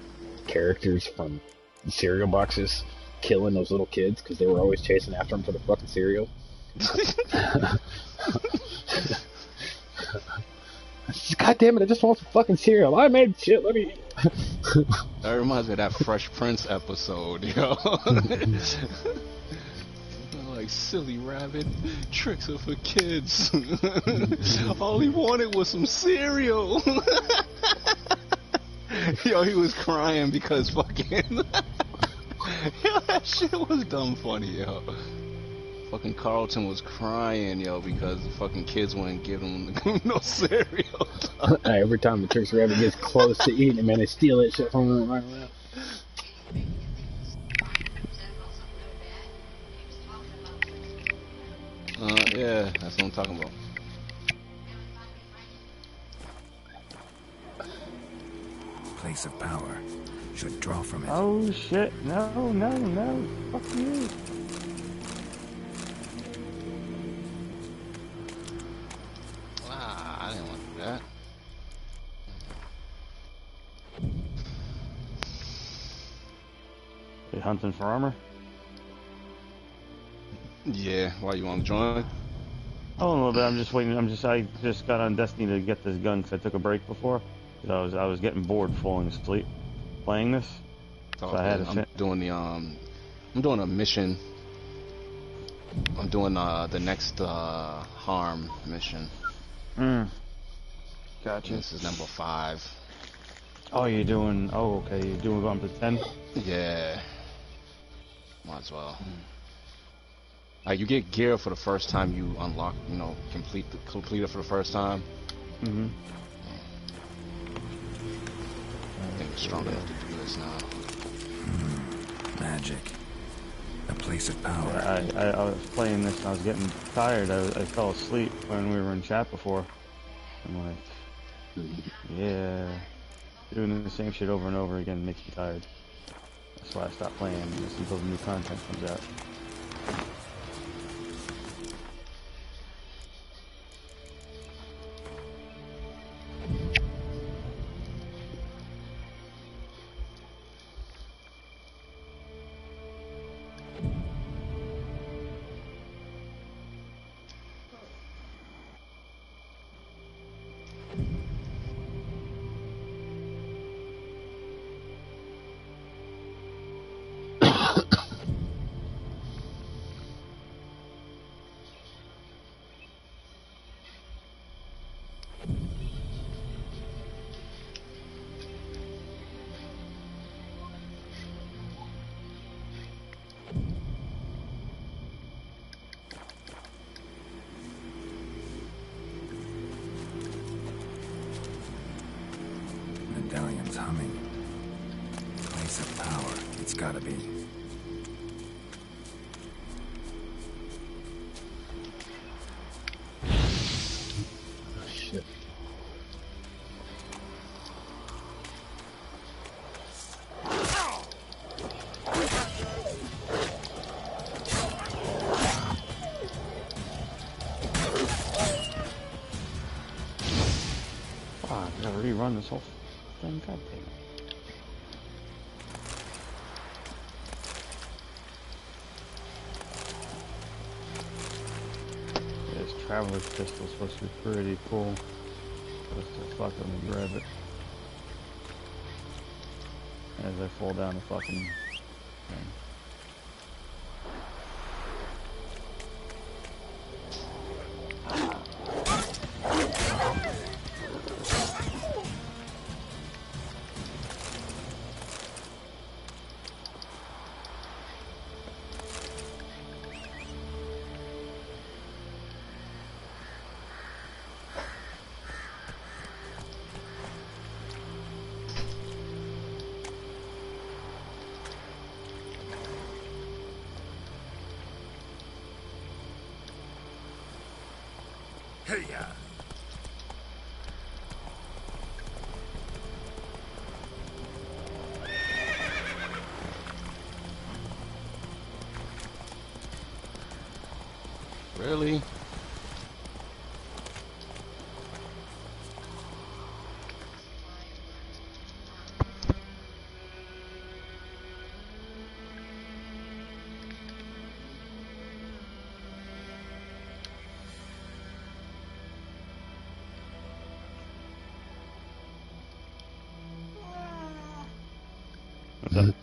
characters from the cereal boxes killing those little kids because they were always chasing after them for the fucking cereal. God damn it, I just want some fucking cereal. I made shit, let me eat. That reminds me of that Fresh Prince episode, yo. Like, silly rabbit, tricks are for kids. All he wanted was some cereal. Yo, he was crying because fucking... Yo, that shit was dumb funny, yo. Fucking Carlton was crying, yo, because the fucking kids wouldn't give him no cereal. Every time the Tricks Rabbit gets close to eating it, man, they steal that shit from him right around. Yeah, that's what I'm talking about. Place of power. Should draw from it. Oh shit, no, fuck you. Wow, I didn't want to do that. You hunting for armor? Yeah, why you want to join? Oh, a little bit. I'm just waiting. I just got on Destiny to get this gun because I took a break before. Cause I was getting bored falling asleep playing this. So I had I'm doing a mission. I'm doing the next harm mission. Gotcha. This is number 5. Oh, you're doing. Oh, okay. You're doing going to 10. Yeah. Might as well. You get gear for the first time you unlock. You know, complete it for the first time. Mhm. I think I'm strong enough to do this now. Magic. A place of power. I was playing this and I was getting tired. I fell asleep when we were in chat before. I'm like, yeah, doing the same shit over and over again makes me tired. That's why I stopped playing just until the new content comes out. Medallion's humming. Place of power. It's gotta be. Oh, shit. Wow, I gotta rerun this whole thing. God damn it. This Traveler's Pistol is supposed to be pretty cool. Just to fucking grab it. As I fall down the fucking thing. Hey-ya. Really? What's up?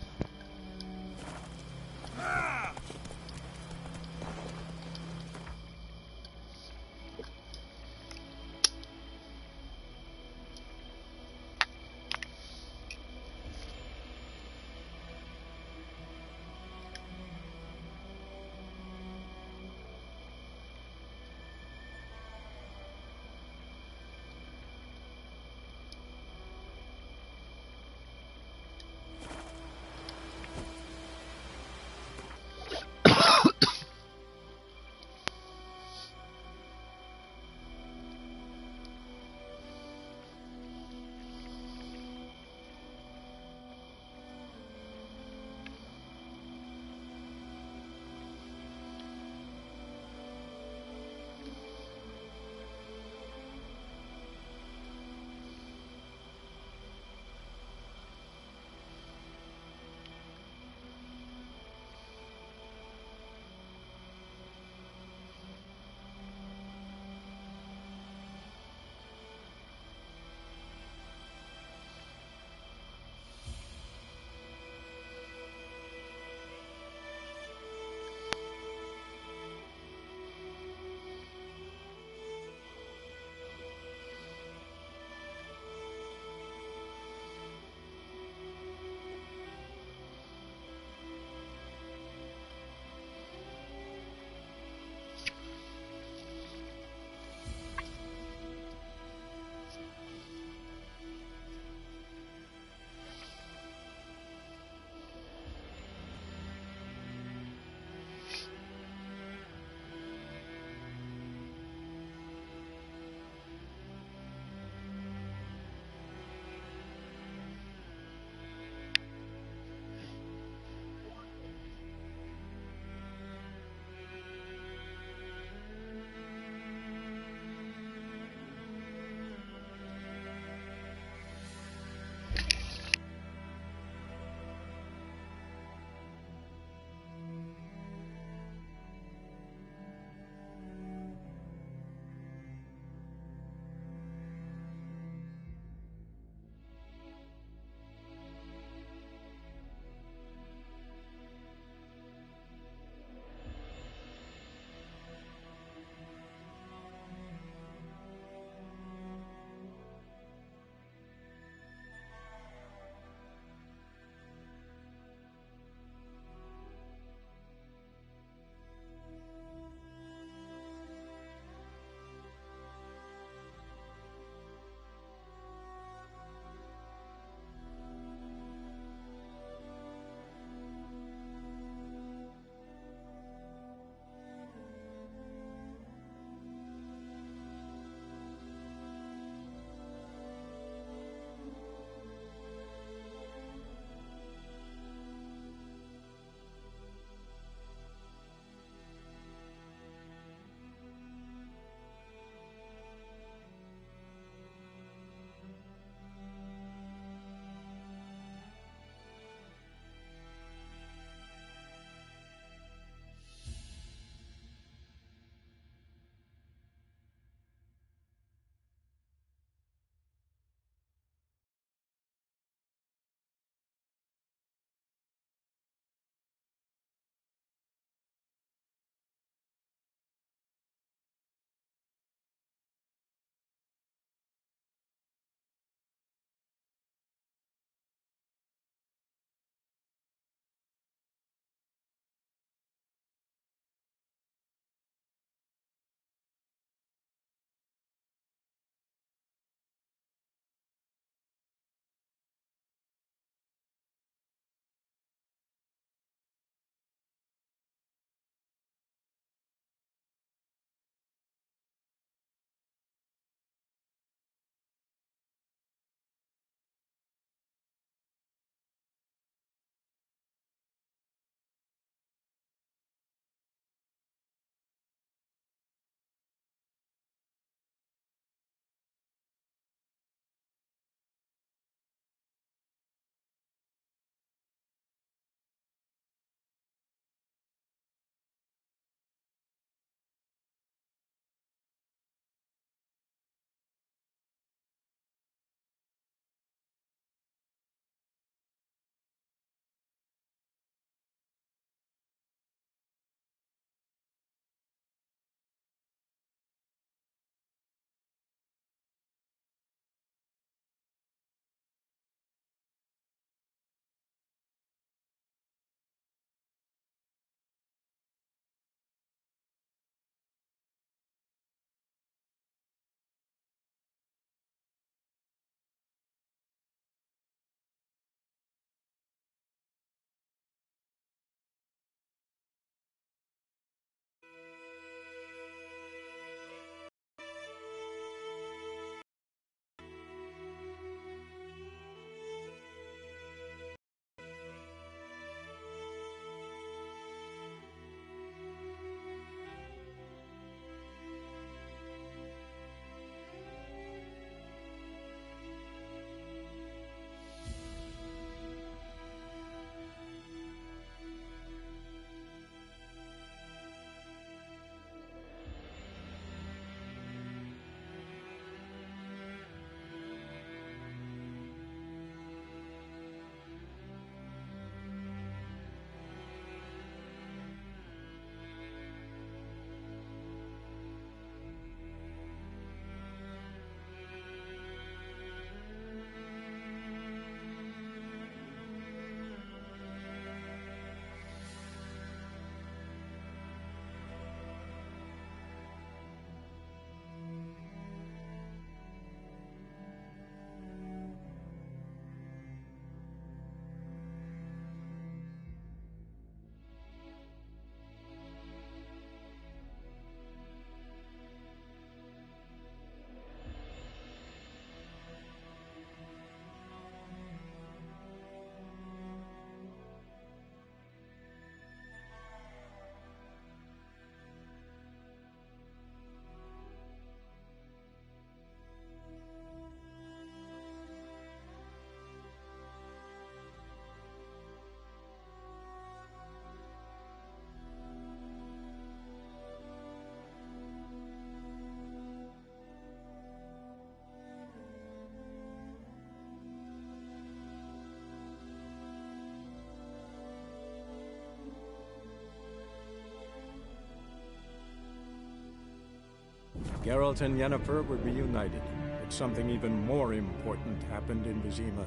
Geralt and Yennefer were reunited, but something even more important happened in Vizima.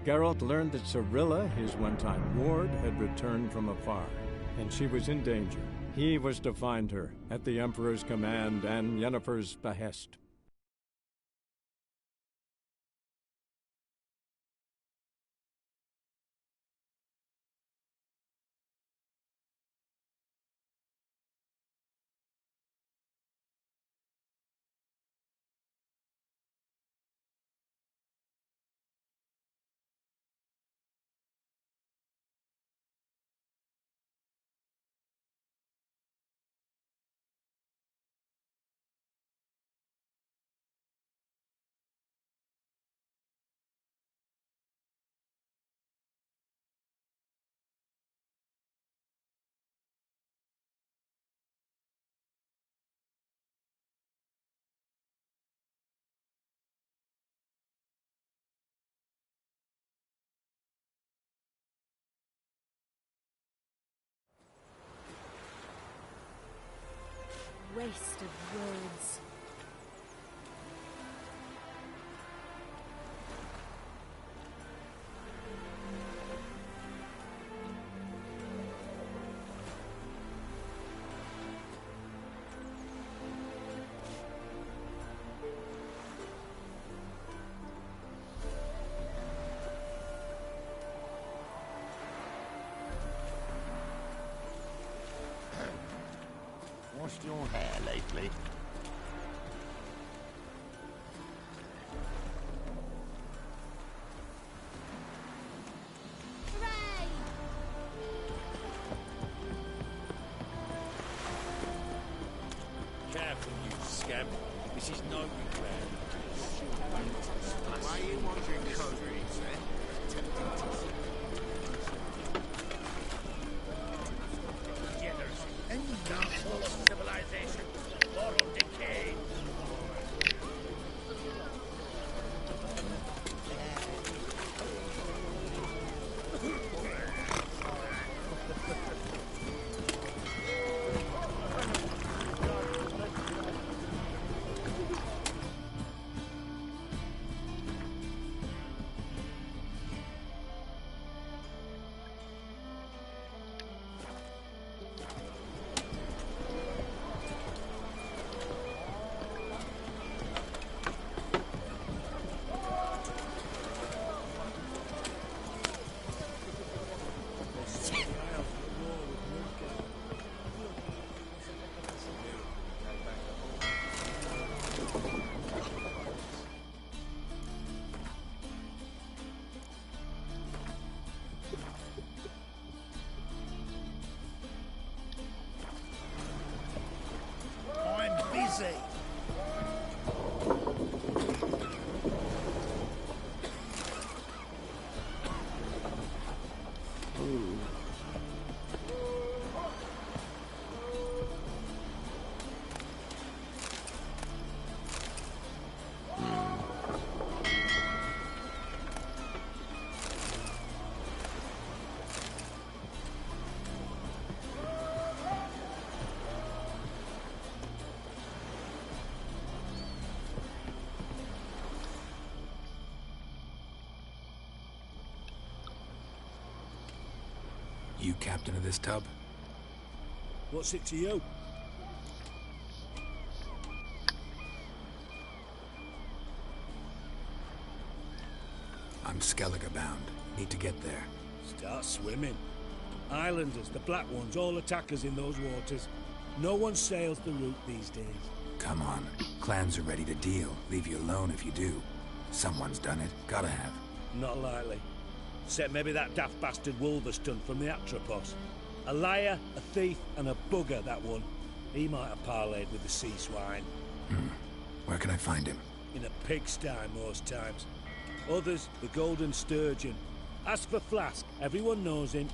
Geralt learned that Cirilla, his one-time ward, had returned from afar, and she was in danger. He was to find her, at the Emperor's command and Yennefer's behest. Waste of words. Washed your hair lately? Hooray! Careful, you scamp. This is no ground. Why are you wandering coteries, eh? Any national civilization, moral decay. I'm busy. You captain of this tub? What's it to you? I'm Skellige bound. Need to get there. Start swimming. Islanders, the black ones, all attackers in those waters. No one sails the route these days. Come on. Clans are ready to deal. Leave you alone if you do. Someone's done it. Gotta have. Not likely. Except maybe that daft bastard Wolverston from the Atropos. A liar, a thief, and a bugger, that one. He might have parlayed with the sea swine. Where can I find him? In a pigsty most times. Others, the Golden Sturgeon. Ask for Flask. Everyone knows him.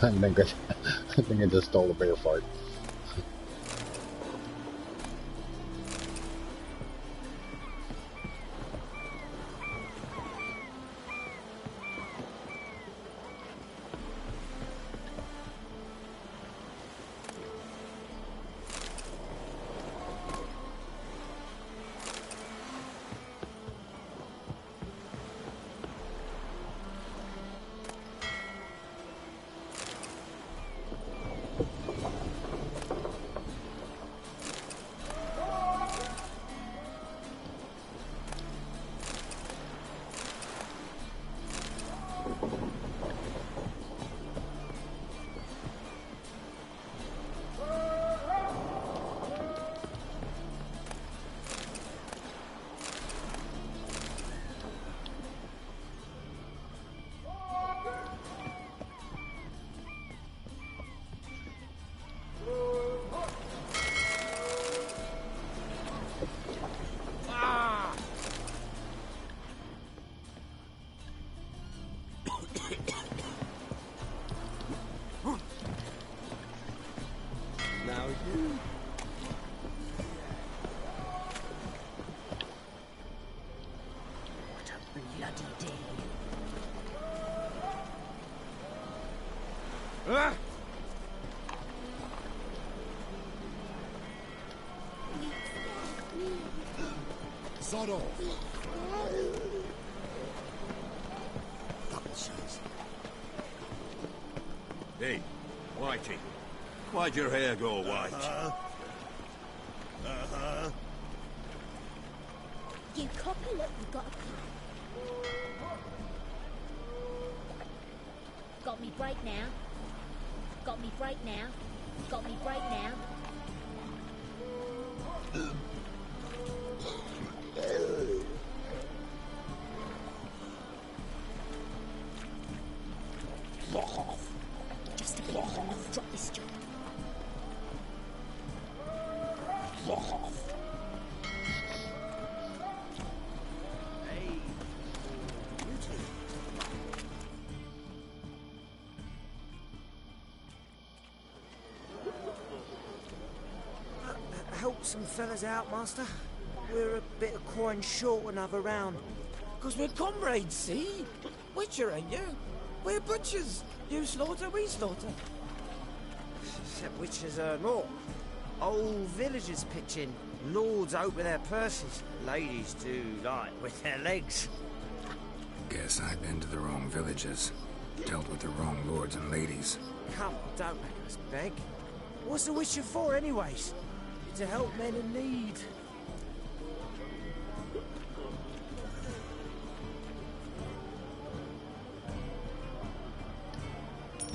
I think I just stole a bear fart. Now you. What a bloody day. Ah! Sod off. Hey, Whitey. Why'd your hair go white? You copy, look, you got a plan. Got me break now. Got me break now. Got me break now. Just a bit of enough. Drop this job. Help some fellas out, Master. We're a bit of coin short another round. 'Cause we're comrades, see? Witcher, ain't you? We're butchers. You slaughter, we slaughter. Except witchers earn more. Old villagers pitch in. Lords open their purses. Ladies do like with their legs. Guess I've been to the wrong villages. Dealt with the wrong lords and ladies. Come on, don't make us beg. What's a witcher for, anyways? To help men in need.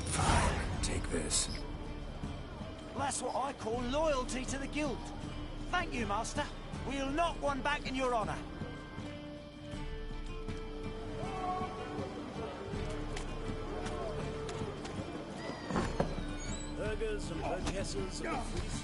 Fine, take this. That's what I call loyalty to the guild. Thank you, Master. We'll knock one back in your honor. Burgers and burgesses and the fleece.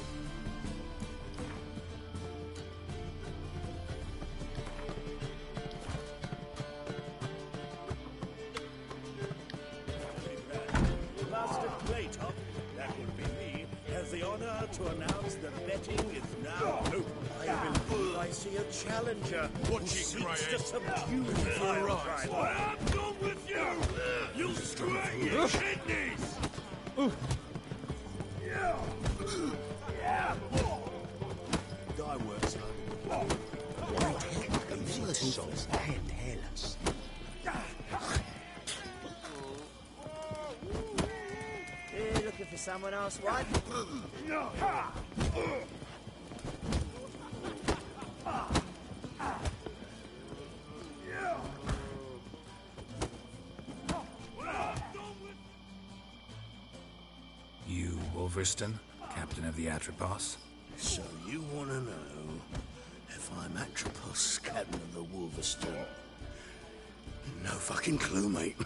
Master Claytop, that would be me, has the honor to announce that betting is now open. I believe I see a challenger who seeks to subdue the tribe. I'm done with you! You'll sweat your kidneys! Guy works hard. Souls and hairless. You looking for someone else, what? You, Wolverston, captain of the Atropos? So you want to know if I'm Atropos, captain of the Wolverston? No fucking clue, mate.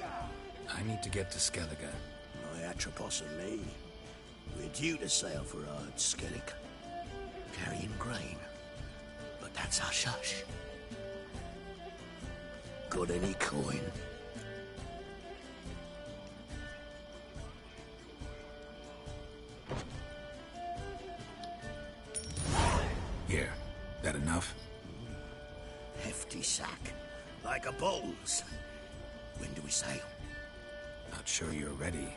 I need to get to Skellige. My Atropos and me, we're due to sail for Ard Skellig, carrying grain. But that's hush-hush. Got any coin? bottles. When do we sail? Not sure you're ready.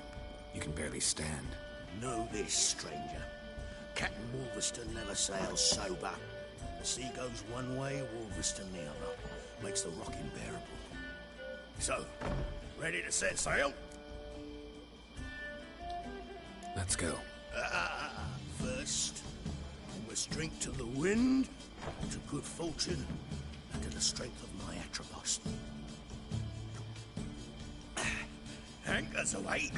You can barely stand. Know this, stranger. Captain Wolverston never sails sober. The sea goes one way, Wolverston the other. Makes the rock unbearable. So, ready to set sail? Let's go. First, we must drink to the wind, to good fortune, and to the strength of my Atropos. Anchors away.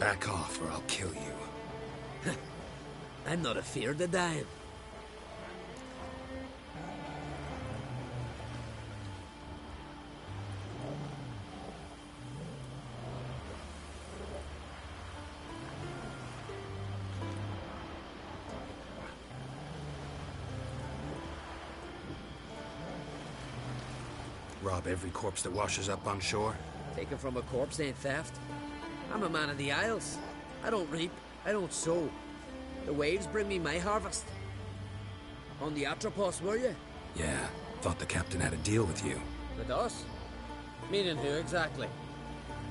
Back off or I'll kill you. I'm not afeard of dying. Rob every corpse that washes up on shore? Taken from a corpse ain't theft. I'm a man of the Isles. I don't reap, I don't sow. The waves bring me my harvest. On the Atropos, were you? Yeah, thought the captain had a deal with you. With us? Meaning who exactly?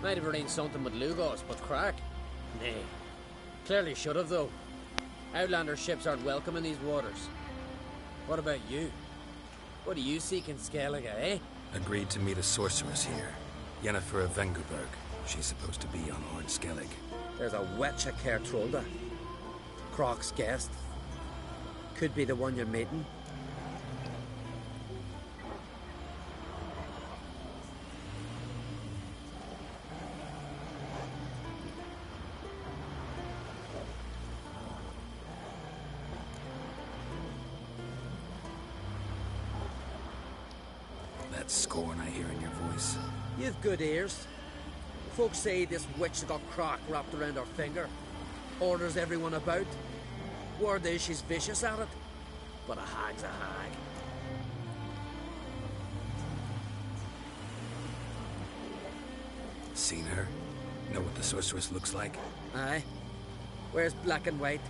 Might have arranged something with Lugos, but crack? Nay. Clearly should have, though. Outlander ships aren't welcome in these waters. What about you? What do you seek in Skellige, eh? Agreed to meet a sorceress here. Yennefer of Vengerberg. She's supposed to be on Lord Skellig. There's a wetcha Kertrolda. Croc's guest. Could be the one you're meeting. that scorn I hear in your voice. You've good ears. Folks say this witch has got crock wrapped around her finger. Orders everyone about. Word is she's vicious at it. But a hag's a hag. Seen her? Know what the sorceress looks like? Aye. Wears black and white.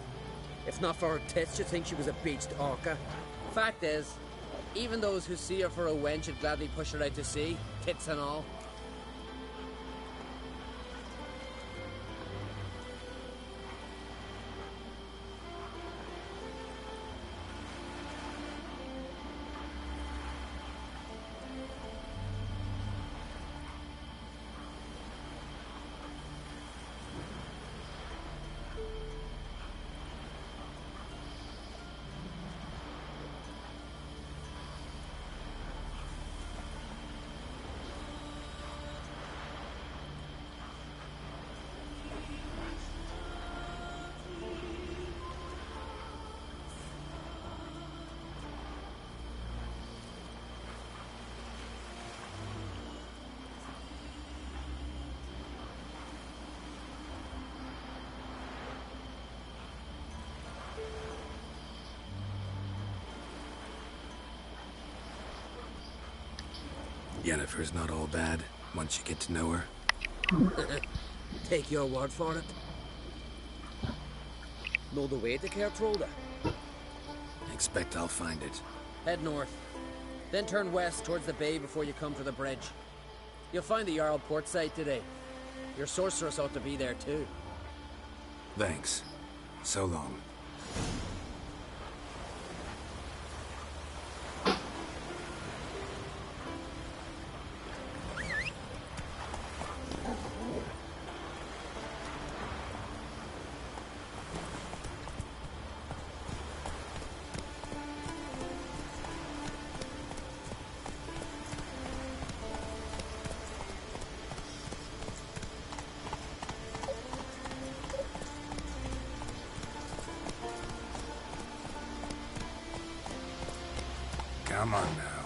If not for her tits, you'd think she was a beached orca. Fact is, even those who see her for a wench would gladly push her out to sea, tits and all. Yennefer's not all bad, once you get to know her. Take your word for it. Know the way to Kertrolda? Expect I'll find it. Head north. Then turn west towards the bay before you come to the bridge. You'll find the Jarl port site today. Your sorceress ought to be there too. Thanks. So long. Come on now.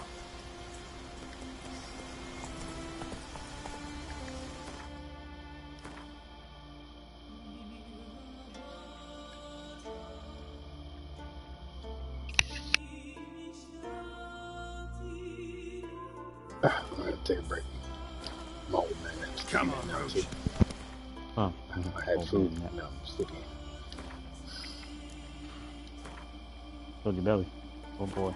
I'm gonna take a break. I'm old man. Come on, Roach. Oh, I had food. Now I'm sleeping. Filled your belly. Oh boy.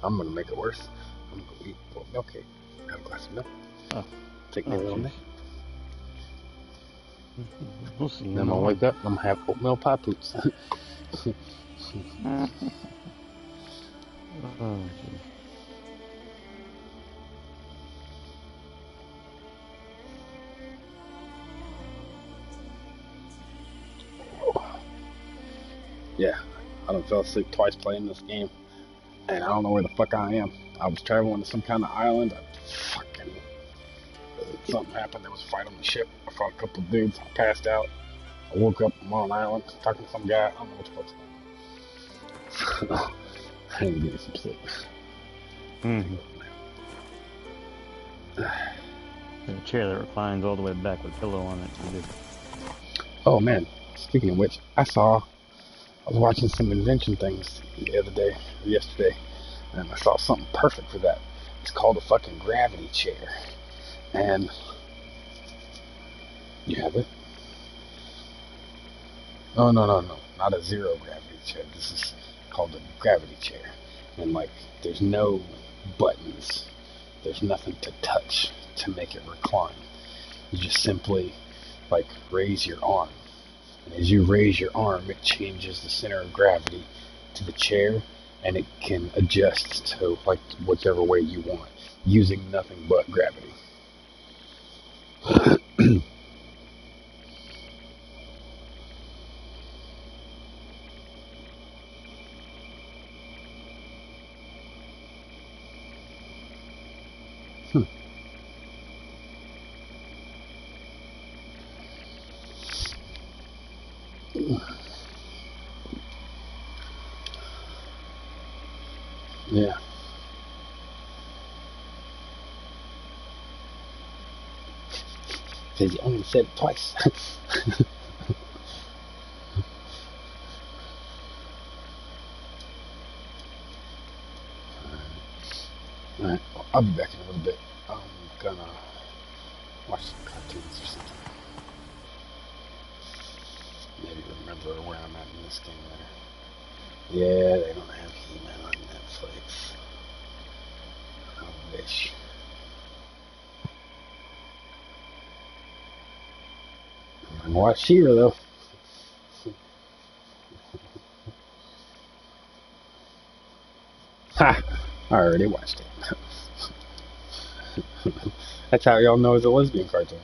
I'm gonna make it worse. I'm gonna go eat full milkcake. Have a glass of milk. Oh. Take me all day. We'll see. Then I'm gonna wake up. I'm gonna have oatmeal pie poops. Oh, geez. Yeah, I done fell asleep twice playing this game, and I don't know where the fuck I am. I was traveling to some kind of island. Something happened. There was a fight on the ship. I fought a couple of dudes. I passed out. I woke up. I'm on an island talking to some guy. I don't know what the fuck's going on. I need to get some sleep. A chair that reclines all the way back with a pillow on it. Oh man, speaking of which, I was watching some invention things the other day, or yesterday, and I saw something perfect for that. It's called a fucking gravity chair. And you have it? Oh, no, not a zero gravity chair. This is called a gravity chair. And like, there's no buttons. There's nothing to touch to make it recline. You just simply like raise your arm. And as you raise your arm, it changes the center of gravity to the chair, and it can adjust to like whichever way you want, using nothing but gravity. Yeah. Because you only said it twice. Alright, well, I'll be back in a little bit. I'm gonna watch some cartoons or something. Maybe remember where I'm at in this game later. Yeah, they don't have He-Man on Netflix. I wish. I'm gonna watch She-Ra though. Ha! I already watched it. That's how y'all know it's a lesbian cartoon.